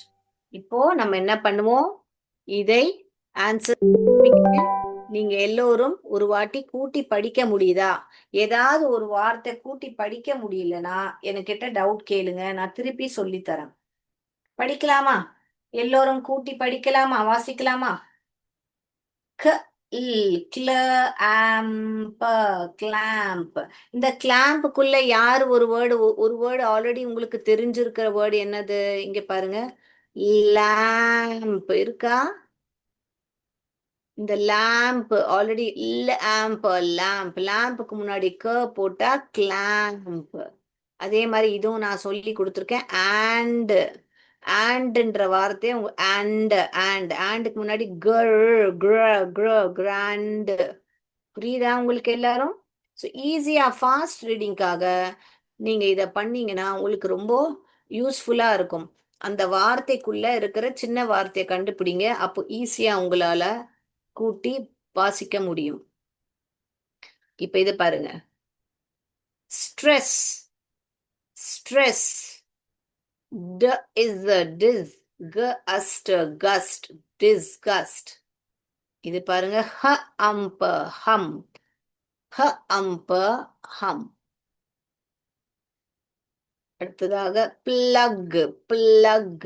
இப்போ நம்ம என்ன பண்ணுவோம்? இதை ஆன்சர் நீங்க எல்லோரும் ஒரு வாட்டி கூட்டி படிக்க முடியுதா? ஏதாவது ஒரு வார்த்தை கூட்டி படிக்க முடியலன்னா என்கிட்ட டவுட் கேளுங்க, நான் திருப்பி சொல்லி தரேன். படிக்கலாமா? எல்லோரும் கூட்டி படிக்கலாமா? வாசிக்கலாமா? க கிள ஆம்ப் கிளாம்ப். இந்த கிளாம்புக்குள்ள யார் ஒரு வேர்டு ஆல்ரெடி உங்களுக்கு தெரிஞ்சிருக்கிற வேர்டு என்னது? இங்க பாருங்க, லேம்ப் இருக்கா? இந்த லேம்ப் ஆல்ரெடி லேம்ப் லேம்புக்கு முன்னாடி க போட்டா கிளாம்ப். அதே மாதிரி இதுவும் நான் சொல்லி கொடுத்துருக்கேன். ஆண்ட்ன்ற வார்த்தையை ஆண்டுக்கு முன்னாடி கிராண்ட். புரியுதா உங்களுக்கு எல்லாரும்? ஸோ ஈஸியா ஃபாஸ்ட் ரீடிங்காக நீங்க இதை பண்ணீங்கன்னா உங்களுக்கு ரொம்ப யூஸ்ஃபுல்லா இருக்கும். அந்த வார்த்தைக்குள்ள இருக்கிற சின்ன வார்த்தையை கண்டுபிடிங்க. அப்போ ஈஸியா உங்களால கூட்டி வாசிக்க முடியும். இப்ப இது பாருங்க, stress stress. D is the dis gust, gust, disgust. இது பாருங்க ஹ அம்ப ஹம், ஹ அம்ப ஹம். அடுத்ததாக plug, plug,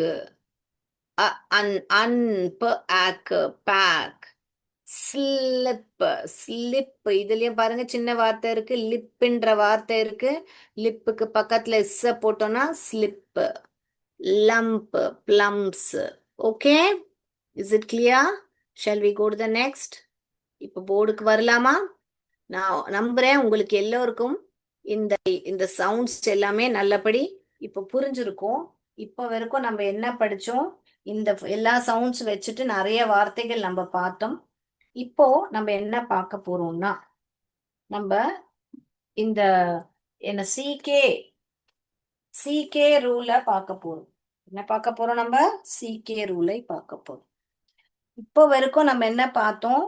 அன்ப ஆக்கு பேக். ஸ்லிப், ஸ்லிப், இதுலயும் பாருங்க சின்ன வார்த்தை இருக்கு, லிப்ன்ற வார்த்தை இருக்கு. லிப்புக்கு பக்கத்துல இஸ் போட்டோம்னா slip. Lump, plums. Okay, is it clear? Shall we go to the next? இப்போ போர்டுக்கு வரலாமா? நான் நம்புறேன் உங்களுக்கு எல்லோருக்கும் இந்த இந்த சவுண்ட்ஸ் எல்லாமே நல்லபடி இப்போ புரிஞ்சிருக்கும். இப்போ வரைக்கும் நம்ம என்ன படிச்சோம்? இந்த எல்லா சவுண்ட்ஸ் வச்சுட்டு நிறைய வார்த்தைகள் நம்ம பார்த்தோம். இப்போ நம்ம என்ன பார்க்க போறோம்னா, நம்ம இந்த என்ன சிகே ரூலை பார்க்க போறோம். என்ன பார்க்க போறோம்? நம்ம சிகே ரூலை பார்க்க போறோம். இப்போ வரைக்கும் நம்ம என்ன பார்த்தோம்?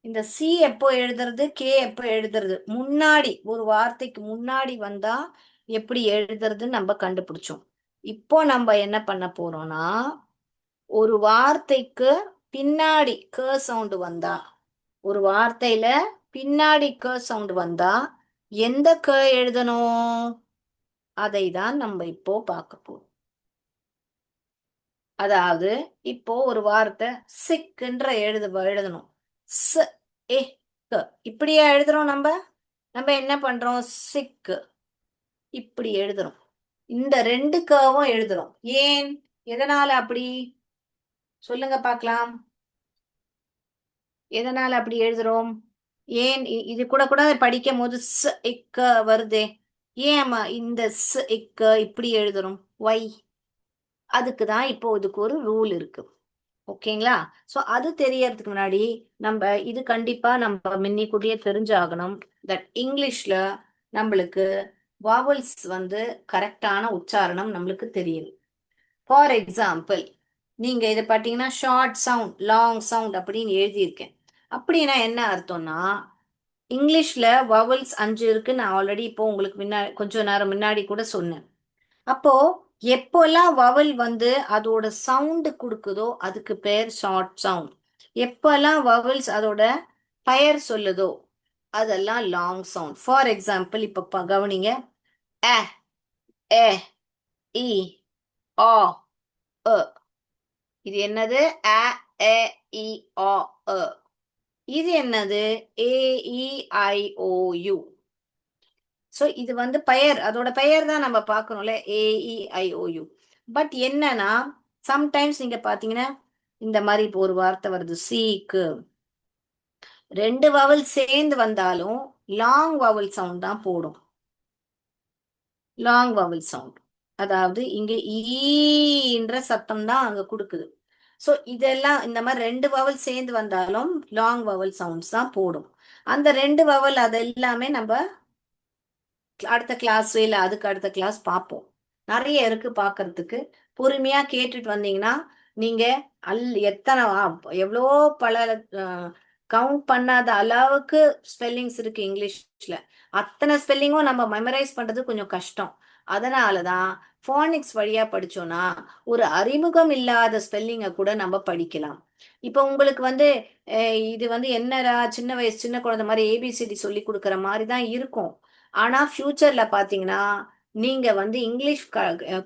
இந்த சி எப்போ எழுதுறது, கே எப்போ எழுதுறது, முன்னாடி ஒரு வார்த்தைக்கு முன்னாடி வந்தா எப்படி எழுதுறதுன்னு நம்ம கண்டுபிடிச்சோம். இப்போ நம்ம என்ன பண்ண போறோம்னா, ஒரு வார்த்தைக்கு பின்னாடி க சவுண்ட் வந்தா, ஒரு வார்த்தையில பின்னாடி க சவுண்ட் வந்தா எந்த க எழுதணும்? அதை தான் நம்ம இப்போ பார்க்க போறோம். அதாவது இப்போ ஒரு வார்த்தை சிக்குன்ற எழுதணும். ஸ் ஏ க இப்படியா எழுதுறோம் நம்ம? நம்ம என்ன பண்றோம்? சிக்கு இப்படி எழுதுறோம். இந்த ரெண்டு கவும் எழுதுறோம். ஏன்? எதனால அப்படி சொல்லுங்க பார்க்கலாம். எதனால அப்படி எழுதுறோம்? ஏன் இது கூட கூட படிக்கும் போது ஸ் இக்க வருதே, ஏன் இந்த ஸ் இக்க இப்படி எழுதுறோம்? ஒய்? அதுக்கு தான் இப்போ இதுக்கு ஒரு ரூல் இருக்கு. ஓகேங்களா? ஸோ அது தெரியறதுக்கு முன்னாடி நம்ம இது கண்டிப்பா நம்ம முன்னிக்கூட்டியே தெரிஞ்சாகணும். தட் இங்கிலீஷ்ல நம்மளுக்கு வாவல்ஸ் வந்து கரெக்டான உச்சாரணம் நம்மளுக்கு தெரியும். ஃபார் எக்ஸாம்பிள், நீங்க இதை பார்த்தீங்கன்னா ஷார்ட் சவுண்ட், லாங் சவுண்ட் அப்படின்னு எழுதியிருக்கேன். அப்படின்னா என்ன அர்த்தம்னா, இங்கிலீஷ்ல வவல்ஸ் 5 இருக்கு. நான் ஆல்ரெடி இப்போ உங்களுக்கு முன்னாடி கொஞ்ச நேரம் முன்னாடி கூட சொன்னேன். அப்போ எப்போல்லாம் வவல் வந்து அதோட சவுண்டு கொடுக்குதோ அதுக்கு பேர் ஷார்ட் சவுண்ட். எப்போல்லாம் வவல்ஸ் அதோட பெயர் சொல்லுதோ அதெல்லாம் லாங் சவுண்ட். ஃபார் எக்ஸாம்பிள் இப்போ கவனிங்க. அ, எ, இ, ஆ, அ. இது என்னது? அ, எ, இ, ஆ, அ. இது என்னது? ஏ, இ, ஐ, ஓ, யூ. ஸோ இது வந்து பெயர், அதோட பெயர் தான் நம்ம பார்க்கணும்ல, ஏஇஐஓயு. பட் என்னன்னா, சம்டைம்ஸ் நீங்க பார்த்தீங்கன்னா இந்த மாதிரி இப்போ ஒரு வார்த்தை வருது சீக்கு, ரெண்டு வவல் சேர்ந்து வந்தாலும் லாங் வவல் சவுண்ட் தான் போடும். லாங் வவல் சவுண்ட், அதாவது இங்க ஈன்ற சத்தம் தான் அங்க கொடுக்குது. ஸோ இதெல்லாம் இந்த மாதிரி ரெண்டு வவல் சேர்ந்து வந்தாலும் லாங் வவல் சவுண்ட்ஸ் தான் போடும். அந்த ரெண்டு வவல் அது எல்லாமே நம்ம அடுத்த கிளாஸ் இல்லை அதுக்கு அடுத்த கிளாஸ் பார்ப்போம். நிறைய இருக்கு பார்க்கறதுக்கு. பொறுமையா கேட்டுட்டு வந்தீங்கன்னா நீங்க எத்தனை எவ்வளோ பல கவுண்ட் பண்ணாத அளவுக்கு ஸ்பெல்லிங்ஸ் இருக்கு இங்கிலீஷ்ல. அத்தனை ஸ்பெல்லிங்கும் நம்ம மெமரைஸ் பண்றது கொஞ்சம் கஷ்டம். அதனாலதான் ஃபானிக்ஸ் வழியா படிச்சோம்னா ஒரு அறிமுகம் இல்லாத ஸ்பெல்லிங்கை கூட நம்ம படிக்கலாம். இப்போ உங்களுக்கு வந்து இது வந்து என்னடா சின்ன வயசு சின்ன குழந்தை மாதிரி ஏபிசிடி சொல்லி கொடுக்குற மாதிரி தான் இருக்கும். ஆனா ஃபியூச்சர்ல பாத்தீங்கன்னா நீங்க வந்து இங்கிலீஷ்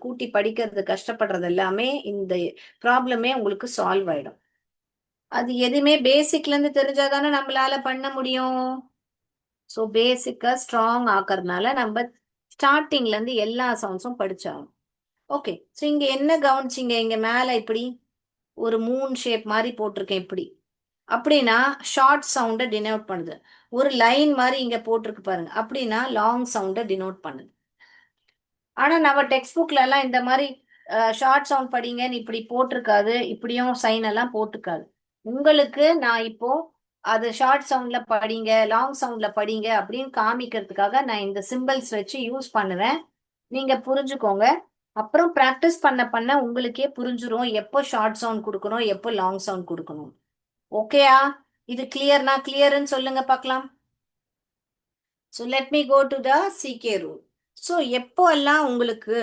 கூட்டி படிக்கிறது கஷ்டப்படுறது எல்லாமே இந்த ப்ராப்ளமே உங்களுக்கு சால்வ் ஆயிடும். அது எதுவுமே பேசிக்ல இருந்து தெரிஞ்சாதானே நம்மளால பண்ண முடியும். ஸோ பேசிக்கா ஸ்ட்ராங் ஆக்கறதுனால நம்ம ஸ்டார்டிங்ல இருந்து எல்லா சவுண்ட்ஸும் படிச்சாகும். ஓகே, ஸோ இங்க என்ன கவனிச்சிங்க? இங்க மேல இப்படி ஒரு மூன் ஷேப் மாதிரி போட்டிருக்கேன் இப்படி. அப்படின்னா ஷார்ட் சவுண்டை டினோட் பண்ணுது. ஒரு லைன் மாதிரி இங்க போட்டிருக்கு பாருங்க, அப்படின்னா லாங் சவுண்டை டினோட் பண்ணுது. ஆனா நம்ம டெக்ஸ்ட் புக்ல எல்லாம் இந்த மாதிரி ஷார்ட் சவுண்ட் படிங்கன்னு இப்படி போட்டிருக்காது, இப்படியும் சைன் எல்லாம் போட்டிருக்காது. உங்களுக்கு நான் இப்போ அது ஷார்ட் சவுண்ட்ல படிங்க, லாங் சவுண்ட்ல படிங்க அப்படின்னு காமிக்கிறதுக்காக நான் இந்த சிம்பிள்ஸ் வச்சு யூஸ் பண்ணுவேன். நீங்க புரிஞ்சுக்கோங்க. அப்புறம் ப்ராக்டிஸ் பண்ண பண்ண உங்களுக்கே புரிஞ்சிரும் எப்போ ஷார்ட் சவுண்ட் கொடுக்கணும், எப்போ லாங் சவுண்ட் கொடுக்கணும். ஓகேயா? இது கிளியர்னா கிளியர்னு சொல்லுங்க பார்க்கலாம். So let me go to the CK rule. So எப்போ எல்லாம் உங்களுக்கு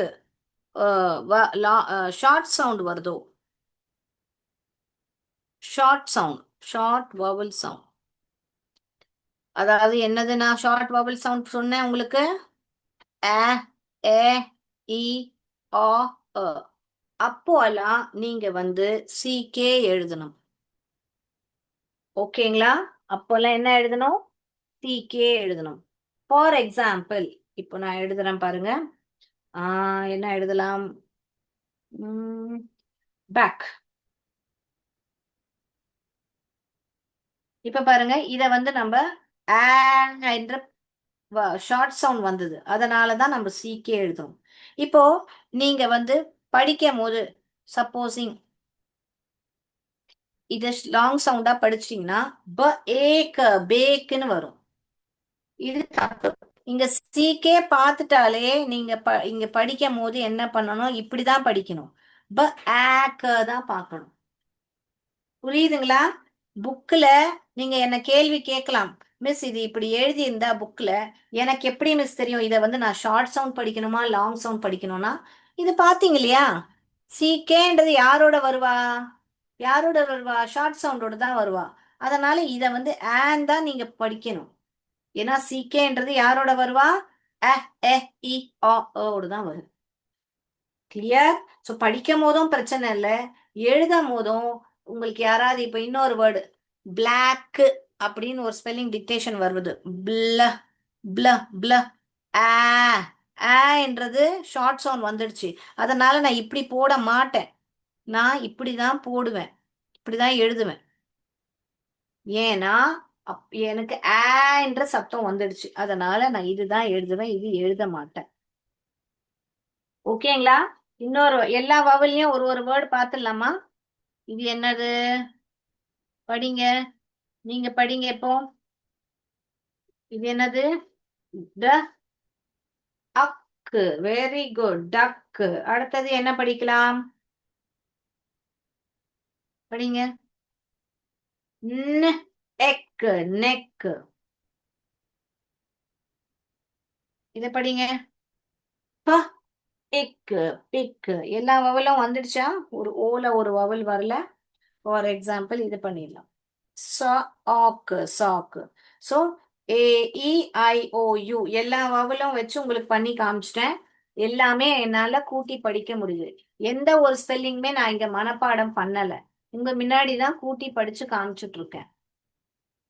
ஷார்ட் சவுண்ட் வருதோ short sound, short vowel sound. அதாவது என்னது நான் ஷார்ட் வவல் சவுண்ட் சொன்னேன் உங்களுக்கு? அ, ஏ, இ, ஆ, அ. அப்போலாம் நீங்க வந்து சிகே எழுதணும். ஓகேங்களா? அப்போல்லாம் என்ன எழுதணும்? சிகே எழுதணும். ஃபார் எக்ஸாம்பிள், இப்போ நான் எழுதுறேன் பாருங்க. என்ன எழுதலாம்? பேக். இப்ப பாருங்க, இத வந்து நம்ம ஆ என்ற ஷார்ட் சவுண்ட் வந்தது. அதனாலதான் நம்ம சிகே எழுதுறோம். இப்போ நீங்க வந்து படிக்கும் போது சப்போஸிங் இத லாங் சவுண்டா படிச்சீங்கன்னா ப ஏக்க பேக்குன்னு வரும். இது தப்பு. இங்க சீக்கே பார்த்துட்டாலே நீங்க இங்க படிக்கும் போது என்ன பண்ணணும்? இப்படிதான் படிக்கணும். ப ஆக்க தான் பார்க்கணும். புரியுதுங்களா? புக்ல நீங்க என்ன கேள்வி கேட்கலாம். மிஸ் இது இப்படி எழுதி இருந்தா புக்ல எனக்கு எப்படி மிஸ் தெரியும் இதை வந்து நான் ஷார்ட் சவுண்ட் படிக்கணுமா லாங் சவுண்ட் படிக்கணும்னா? இது பாத்தீங்க இல்லையா? சீக்கேன்றது யாரோட வருவா? யாரோட வருவா? ஷார்ட் சவுண்டோட தான் வருவா. அதனால இத வந்து ஆன் தான் நீங்க படிக்கணும். ஏன்னா சீக்கேன்றது யாரோட வருவா? அ, எ, இ, ஆ, ஓடு தான் வரும். கிளியர்? ஸோ படிக்கும் போதும் பிரச்சனை இல்லை, எழுதும் போதும் உங்களுக்கு யாராவது இப்போ இன்னொரு வேர்டு பிளாக் அப்படின்னு ஒரு ஸ்பெல்லிங் டிக்டேஷன் வருது. பிள பிள பிள ஆ ஆ என்றது ஷார்ட் சவுண்ட் வந்துடுச்சு. அதனால நான் இப்படி போட மாட்டேன். நான் இப்படிதான் போடுவேன், இப்படிதான் எழுதுவேன். ஏன்னா எனக்கு ஆ என்ற சத்தம் வந்துடுச்சு. அதனால நான் இதுதான் எழுதுவேன், இது எழுத மாட்டேன். ஓகேங்களா? இன்னொரு எல்லா வவல்லையும் ஒரு ஒரு வேர்டு பார்த்துடலாமா? இது என்னது? படிங்க, நீங்க படிங்க இப்போ. இது என்னது? ட, அக்கு. வெரி குட், டக்கு. அடுத்தது என்ன படிக்கலாம்? படிங்க. ந, எக்கு, நெக்கு. இத படிங்க. ப, இக்கு, பிக்கு. எல்லா வவலும் வந்துடுச்சா? ஒரு ஓல ஒரு வவல் வரல. ஃபார் எக்ஸாம்பிள் இது பண்ணிடலாம். சாக்கு, சாக்கு. ஸோ AEIOU எல்லா வவலும் வச்சு உங்களுக்கு பண்ணி காமிச்சிட்டேன். எல்லாமே என்னால கூட்டி படிக்க முடியுது. எந்த ஒரு ஸ்பெல்லிங்குமே நான் இங்க மனப்பாடம் பண்ணல. உங்க முன்னாடி தான் கூட்டி படிச்சு காமிச்சிட்டு இருக்கேன்.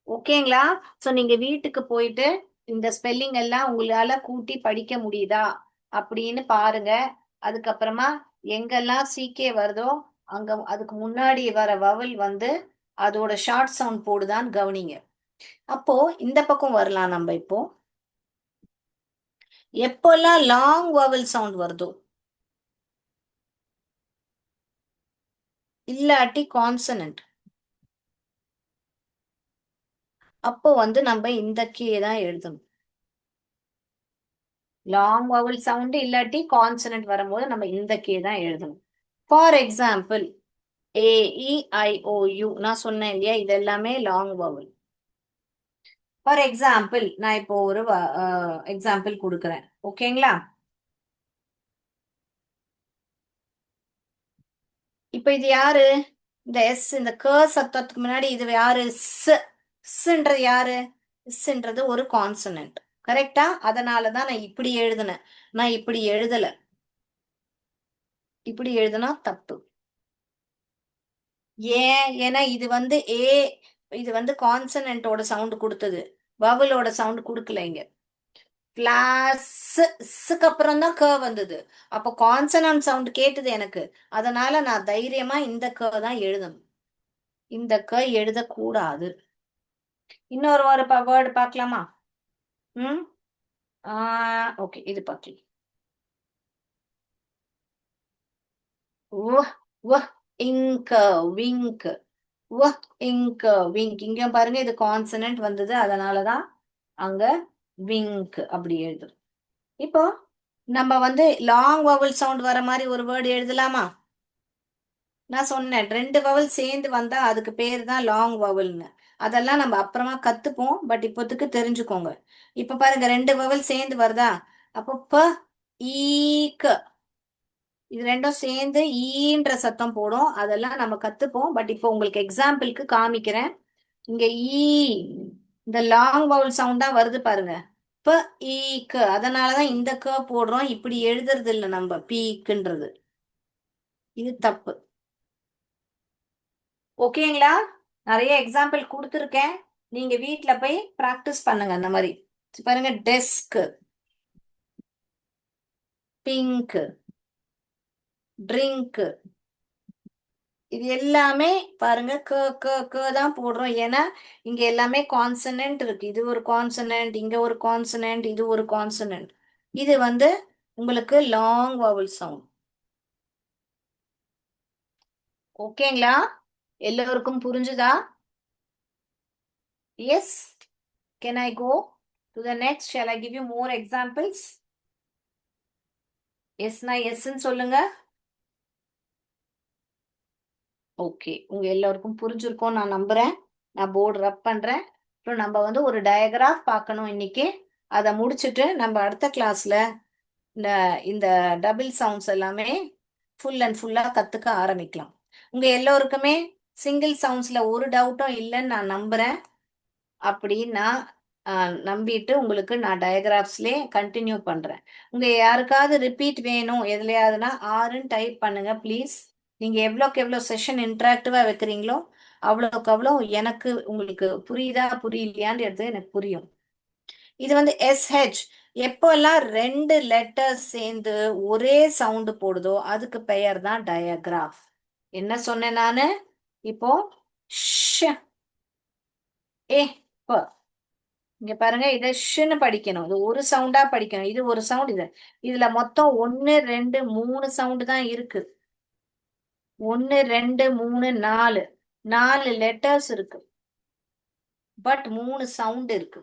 ஓகேங்களா? ஸோ நீங்க வீட்டுக்கு போயிட்டு இந்த ஸ்பெல்லிங் எல்லாம் உங்களால கூட்டி படிக்க முடியுதா அப்படின்னு பாருங்க. அதுக்கப்புறமா எங்கெல்லாம் சீக்கே வருதோ அங்க அதுக்கு முன்னாடி வர வவல் வந்து அதோட ஷார்ட் சவுண்ட் போடுதான்னு கவனிங்க. அப்போ இந்த பக்கம் வரலாம் நம்ம இப்போ. எப்போல்லாம் லாங் வவல் சவுண்ட் வருதோ இல்லாட்டி கான்சனன்ட், அப்போ வந்து நம்ம இந்த கே தான் எழுதணும். லாங் வவல் சவுண்ட் இல்லாட்டி கான்சனன்ட் வரும்போது நம்ம இந்த கே தான் எழுதணும். ஃபார் எக்ஸாம்பிள் AEIOU நான் சொன்னேன் இல்லையா? இது எல்லாமே லாங் வவல். ஃபார் எக்ஸாம்பிள் நான் இப்போ ஒரு எக்ஸாம்பிள் கொடுக்குறேன். ஓகேங்களா? இப்ப இது யாரு? இந்த எஸ், இந்த க சத்தத்துக்கு முன்னாடி இது யாரு? ஸ்ன்றது யாரு? ஸ்ன்றது ஒரு கான்சனன்ட். கரெக்டா? அதனாலதான் நான் இப்படி எழுதினேன். நான் இப்படி எழுதல. இப்படி எழுதுனா தப்பு. ஏன்னா இது வந்து இது வந்து கான்சனன்ட்டோட சவுண்ட் கொடுத்தது, வவலோட சவுண்ட் கொடுக்கல இங்க. க்கு அப்புறம் தான் க வந்தது. அப்போ கான்சனன்ட் சவுண்ட் கேட்டது எனக்கு. அதனால நான் தைரியமா இந்த க தான் எழுதணும். இந்த க எழுதக்கூடாது. இன்னொரு ஒரு வேர்டு பார்க்கலாமா? ம். ஓகே, இது பார்க்கலாம். வ, வ, இங்க, விங்க். வ, இங்க, விங்க். இங்கேயும் பாருங்க இது கான்சனன்ட் வந்தது. அதனாலதான் அங்க விங்க் அப்படி எழுதுறோம். இப்போ நம்ம வந்து லாங் வவல் சவுண்ட் வர மாதிரி ஒரு வேர்டு எழுதலாமா? நான் சொன்னேன் ரெண்டு வவல் சேர்ந்து வந்தா அதுக்கு பேர் தான் லாங் வவல்னு. அதெல்லாம் நம்ம அப்புறமா கத்துப்போம். பட் இப்போதைக்கு தெரிஞ்சுக்கோங்க. இப்ப பாருங்க ரெண்டு வவல் சேர்ந்து வருதா? அப்போ ப, ஈக்க. இது ரெண்டும் சேர்ந்து ஈன்ற சத்தம் போடும். அதெல்லாம் நம்ம கத்துப்போம். பட் இப்போ உங்களுக்கு எக்ஸாம்பிளுக்கு காமிக்கிறேன். இங்க ஈ, இந்த லாங் வவுல் சவுண்டா வருது பாருங்க. ப ஈ க. அதனாலதான் இந்த க போடுறோம். இப்படி எழுதுறது இல்லை நம்ம பீக்குன்றது. இது தப்பு. ஓகேங்களா? நிறைய எக்ஸாம்பிள் கொடுத்துருக்கேன். நீங்க வீட்ல போய் பிராக்டிஸ் பண்ணுங்க அந்த மாதிரி. பாருங்க, டெஸ்க், பிங்க், ட்ரிங்க், இது எல்லாமே பாருங்க க க க தான் போடுறோம். ஏன்னா இங்க எல்லாமே கான்சனன்ட் இருக்கு. இது ஒரு கான்சனன்ட், இங்க ஒரு கான்சனன்ட், இது ஒரு கான்சனன்ட். இது வந்து உங்களுக்கு லாங் வவல் சவுண்ட். ஓகேங்களா? எல்லோருக்கும் புரிஞ்சுதா? Yes. Can I go to the next? Shall I give you more examples? எஸ்னா எஸ்ன்னு சொல்லுங்க. ஓகே, உங்க எல்லாருக்கும் புரிஞ்சிருக்கும் நான் நம்புறேன். நான் போர்டு ரப் பண்றேன். அப்புறம் நம்ம வந்து ஒரு டயக்ராஃப் பார்க்கணும் இன்னைக்கு. அதை முடிச்சுட்டு நம்ம அடுத்த கிளாஸ்ல இந்த இந்த டபுள் சவுண்ட்ஸ் எல்லாமே ஃபுல் அண்ட் ஃபுல்லா கத்துக்க ஆரம்பிக்கலாம். உங்க எல்லோருக்குமே சிங்கிள் சவுண்ட்ஸ்ல ஒரு டவுட்டும் இல்லைன்னு நான் நம்புறேன். அப்படின்னா நம்பிட்டு உங்களுக்கு நான் டயக்ராஃப்ஸ்லேயே கண்டினியூ பண்றேன். உங்க யாருக்காவது ரிப்பீட் வேணும் எதுலையாவதுன்னா ஆறுன்னு டைப் பண்ணுங்க ப்ளீஸ். நீங்க எவ்வளோக்கு எவ்வளோ செஷன் இன்ட்ராக்டிவா வைக்கிறீங்களோ அவ்வளோக்கு அவ்வளோ எனக்கு உங்களுக்கு புரியுதா புரியலையான்னு எடுத்து எனக்கு புரியும். இது வந்து எஸ்ஹெச். எப்போல்லாம் ரெண்டு லெட்டர்ஸ் சேர்ந்து ஒரே சவுண்டு போடுதோ அதுக்கு பெயர் தான் டயக்ராஃப். என்ன சொன்னேன் நானு இப்போ? ஷ், ஏ, ப. இங்க பாருங்க, இதை ஷ்ன்னு படிக்கணும். இது ஒரு சவுண்டா படிக்கணும். இது ஒரு சவுண்ட். இதுல மொத்தம் 1 2 3 சவுண்டு தான் இருக்கு. 1 2 3 4 4 லெட்டர்ஸ் இருக்கு. பட் 3 சவுண்ட் இருக்கு.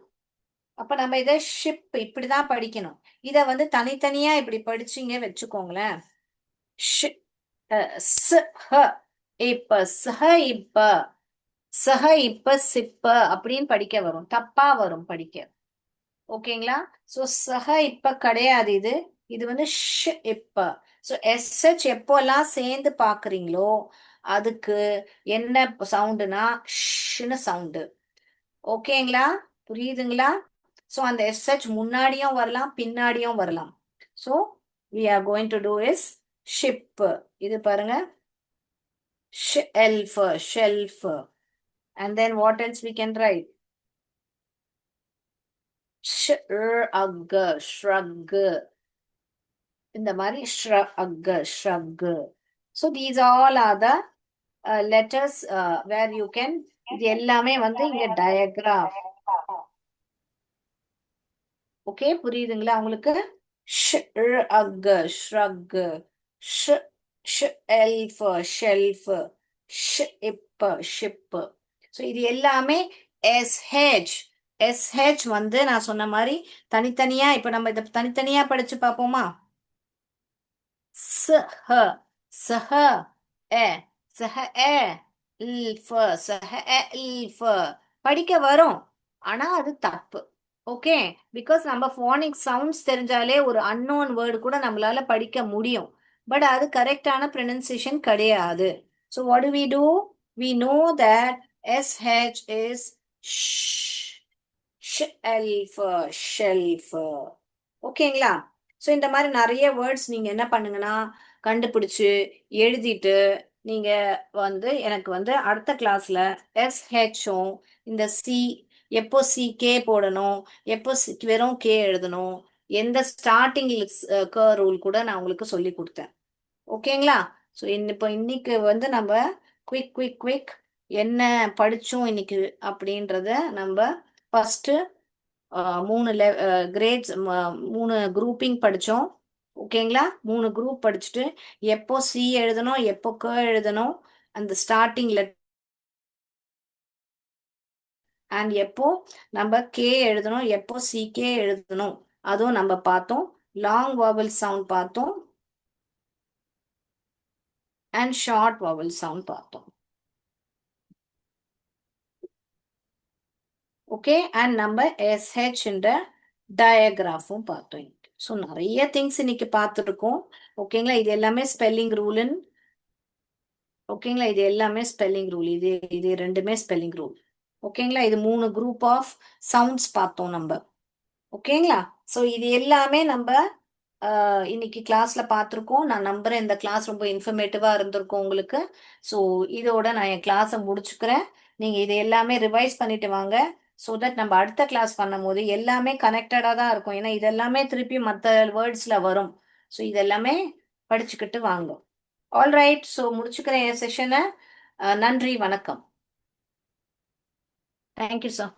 அப்ப நம்ம இதை ஷிப் இப்படிதான் படிக்கணும். இத வந்து தனித்தனியா இப்படி படிச்சீங்க வச்சுக்கோங்களேன். ஷ், ஸ், ஹ. இப்ப சஹ, இப்ப சஹ, இப்ப சிப்ப அப்படின்னு படிக்க வரும். தப்பா வரும் படிக்க. ஓகேங்களா? சோ சஹ இப்ப கிடையாது. இது இது வந்து ஷ் இப்ப. சோ எஸ்ஹெச் எப்போல்லாம் சேர்ந்து பாக்குறீங்களோ அதுக்கு என்ன சவுண்டுனா ஷ்னு சவுண்டு. ஓகேங்களா? புரியுதுங்களா? சோ அந்த எஸ்ஹெச் முன்னாடியும் வரலாம் பின்னாடியும் வரலாம். So we are going to do is ship. இது பாருங்க, shelf, shelf. And then what else we can write? shrug, shrug. இந்த மாதிரி shrug, shrug. So these all are the letters where you can, இது எல்லாமே வந்து இங்க டயக்ராஃப். ஓகே, புரியுதுங்களா உங்களுக்கு? shrug, shrug, sh, shelf, shelf, ship, ship. So இது எல்லாமே எஸ்ஹெச். எஸ்ஹெச் வந்து நான் சொன்ன மாதிரி தனித்தனியா இப்ப நம்ம இதை தனித்தனியா படிச்சு பார்ப்போமா? சஹ, சஹ, எ, சஹ, எ, இல்ஃப, சஹ, எ, இல்ஃப. படிக்க வரும். ஆனா அது தப்பு. ஓகே, பிகாஸ் நம்ம ஃபோனிக் சவுண்ட்ஸ் தெரிஞ்சாலே ஒரு அன்னோன் வேர்டு கூட நம்மளால படிக்க முடியும். பட் அது கரெக்டான ப்ரொனன்சியேஷன் கிடையாது. So what do we do? We know that SH is shelf, shelf. ஓகேங்களா? ஸோ இந்த மாதிரி நிறைய வேர்ட்ஸ் நீங்க என்ன பண்ணுங்கன்னா கண்டுபிடிச்சு எழுதிட்டு நீங்க வந்து எனக்கு வந்து அடுத்த கிளாஸ்ல எஸ்ஹெச்சும் இந்த சி எப்போ சி கே போடணும், எப்போ வெறும் கே எழுதணும், எந்த ஸ்டார்டிங் க ரூல் கூட நான் உங்களுக்கு சொல்லி கொடுத்தேன். ஓகேங்களா? ஸோ இப்போ இன்னைக்கு வந்து நம்ம குவிக் குவிக் குவிக் என்ன படிச்சோம் இன்னைக்கு அப்படின்றத நம்ம ஃபர்ஸ்ட் 3 கிரேட்ஸ், 3 குரூப்பிங் படித்தோம். ஓகேங்களா? 3 குரூப் படிச்சுட்டு எப்போ சி எழுதணும், எப்போ க எழுதணும், அந்த ஸ்டார்டிங் லெட்டர், அண்ட் எப்போ நம்ம கே எழுதணும், எப்போ சி கே எழுதணும், அதுவும் நம்ம பார்த்தோம். லாங் வவல் சவுண்ட் பார்த்தோம் அண்ட் ஷார்ட் வவல் சவுண்ட் பார்த்தோம். ஓகே, அண்ட் நம்ம எஸ்ஹெச் என்ற டயக்ராஃபும் பார்த்தோம். ஸோ நிறைய திங்ஸ் இன்னைக்கு பார்த்துருக்கோம். ஓகேங்களா? இது எல்லாமே ஸ்பெல்லிங் ரூல்னு. ஓகேங்களா? இது எல்லாமே ஸ்பெல்லிங் ரூல். இது இது ரெண்டுமே ஸ்பெல்லிங் ரூல். ஓகேங்களா? இது 3 குரூப் ஆஃப் சவுண்ட்ஸ் பார்த்தோம் நம்ம. ஓகேங்களா? ஸோ இது எல்லாமே நம்ம இன்னைக்கு கிளாஸ்ல பார்த்துருக்கோம். நான் நம்புறேன் இந்த கிளாஸ் ரொம்ப இன்ஃபர்மேட்டிவா இருந்திருக்கும் உங்களுக்கு. ஸோ இதோட நான் என் கிளாஸை முடிச்சுக்கிறேன். நீங்க இது எல்லாமே ரிவைஸ் பண்ணிட்டு வாங்க. ஸோ தட் நம்ம அடுத்த கிளாஸ் பண்ணும்போது எல்லாமே கனெக்டடா தான் இருக்கும். ஏன்னா இது எல்லாமே திருப்பி மற்ற வேர்ட்ஸ்ல வரும். ஸோ இதெல்லாமே படிச்சுக்கிட்டு வாங்க. ஆல்ரைட். ஸோ முடிச்சுக்கிறேன் என் செஷனை. நன்றி, வணக்கம். Thank you sir.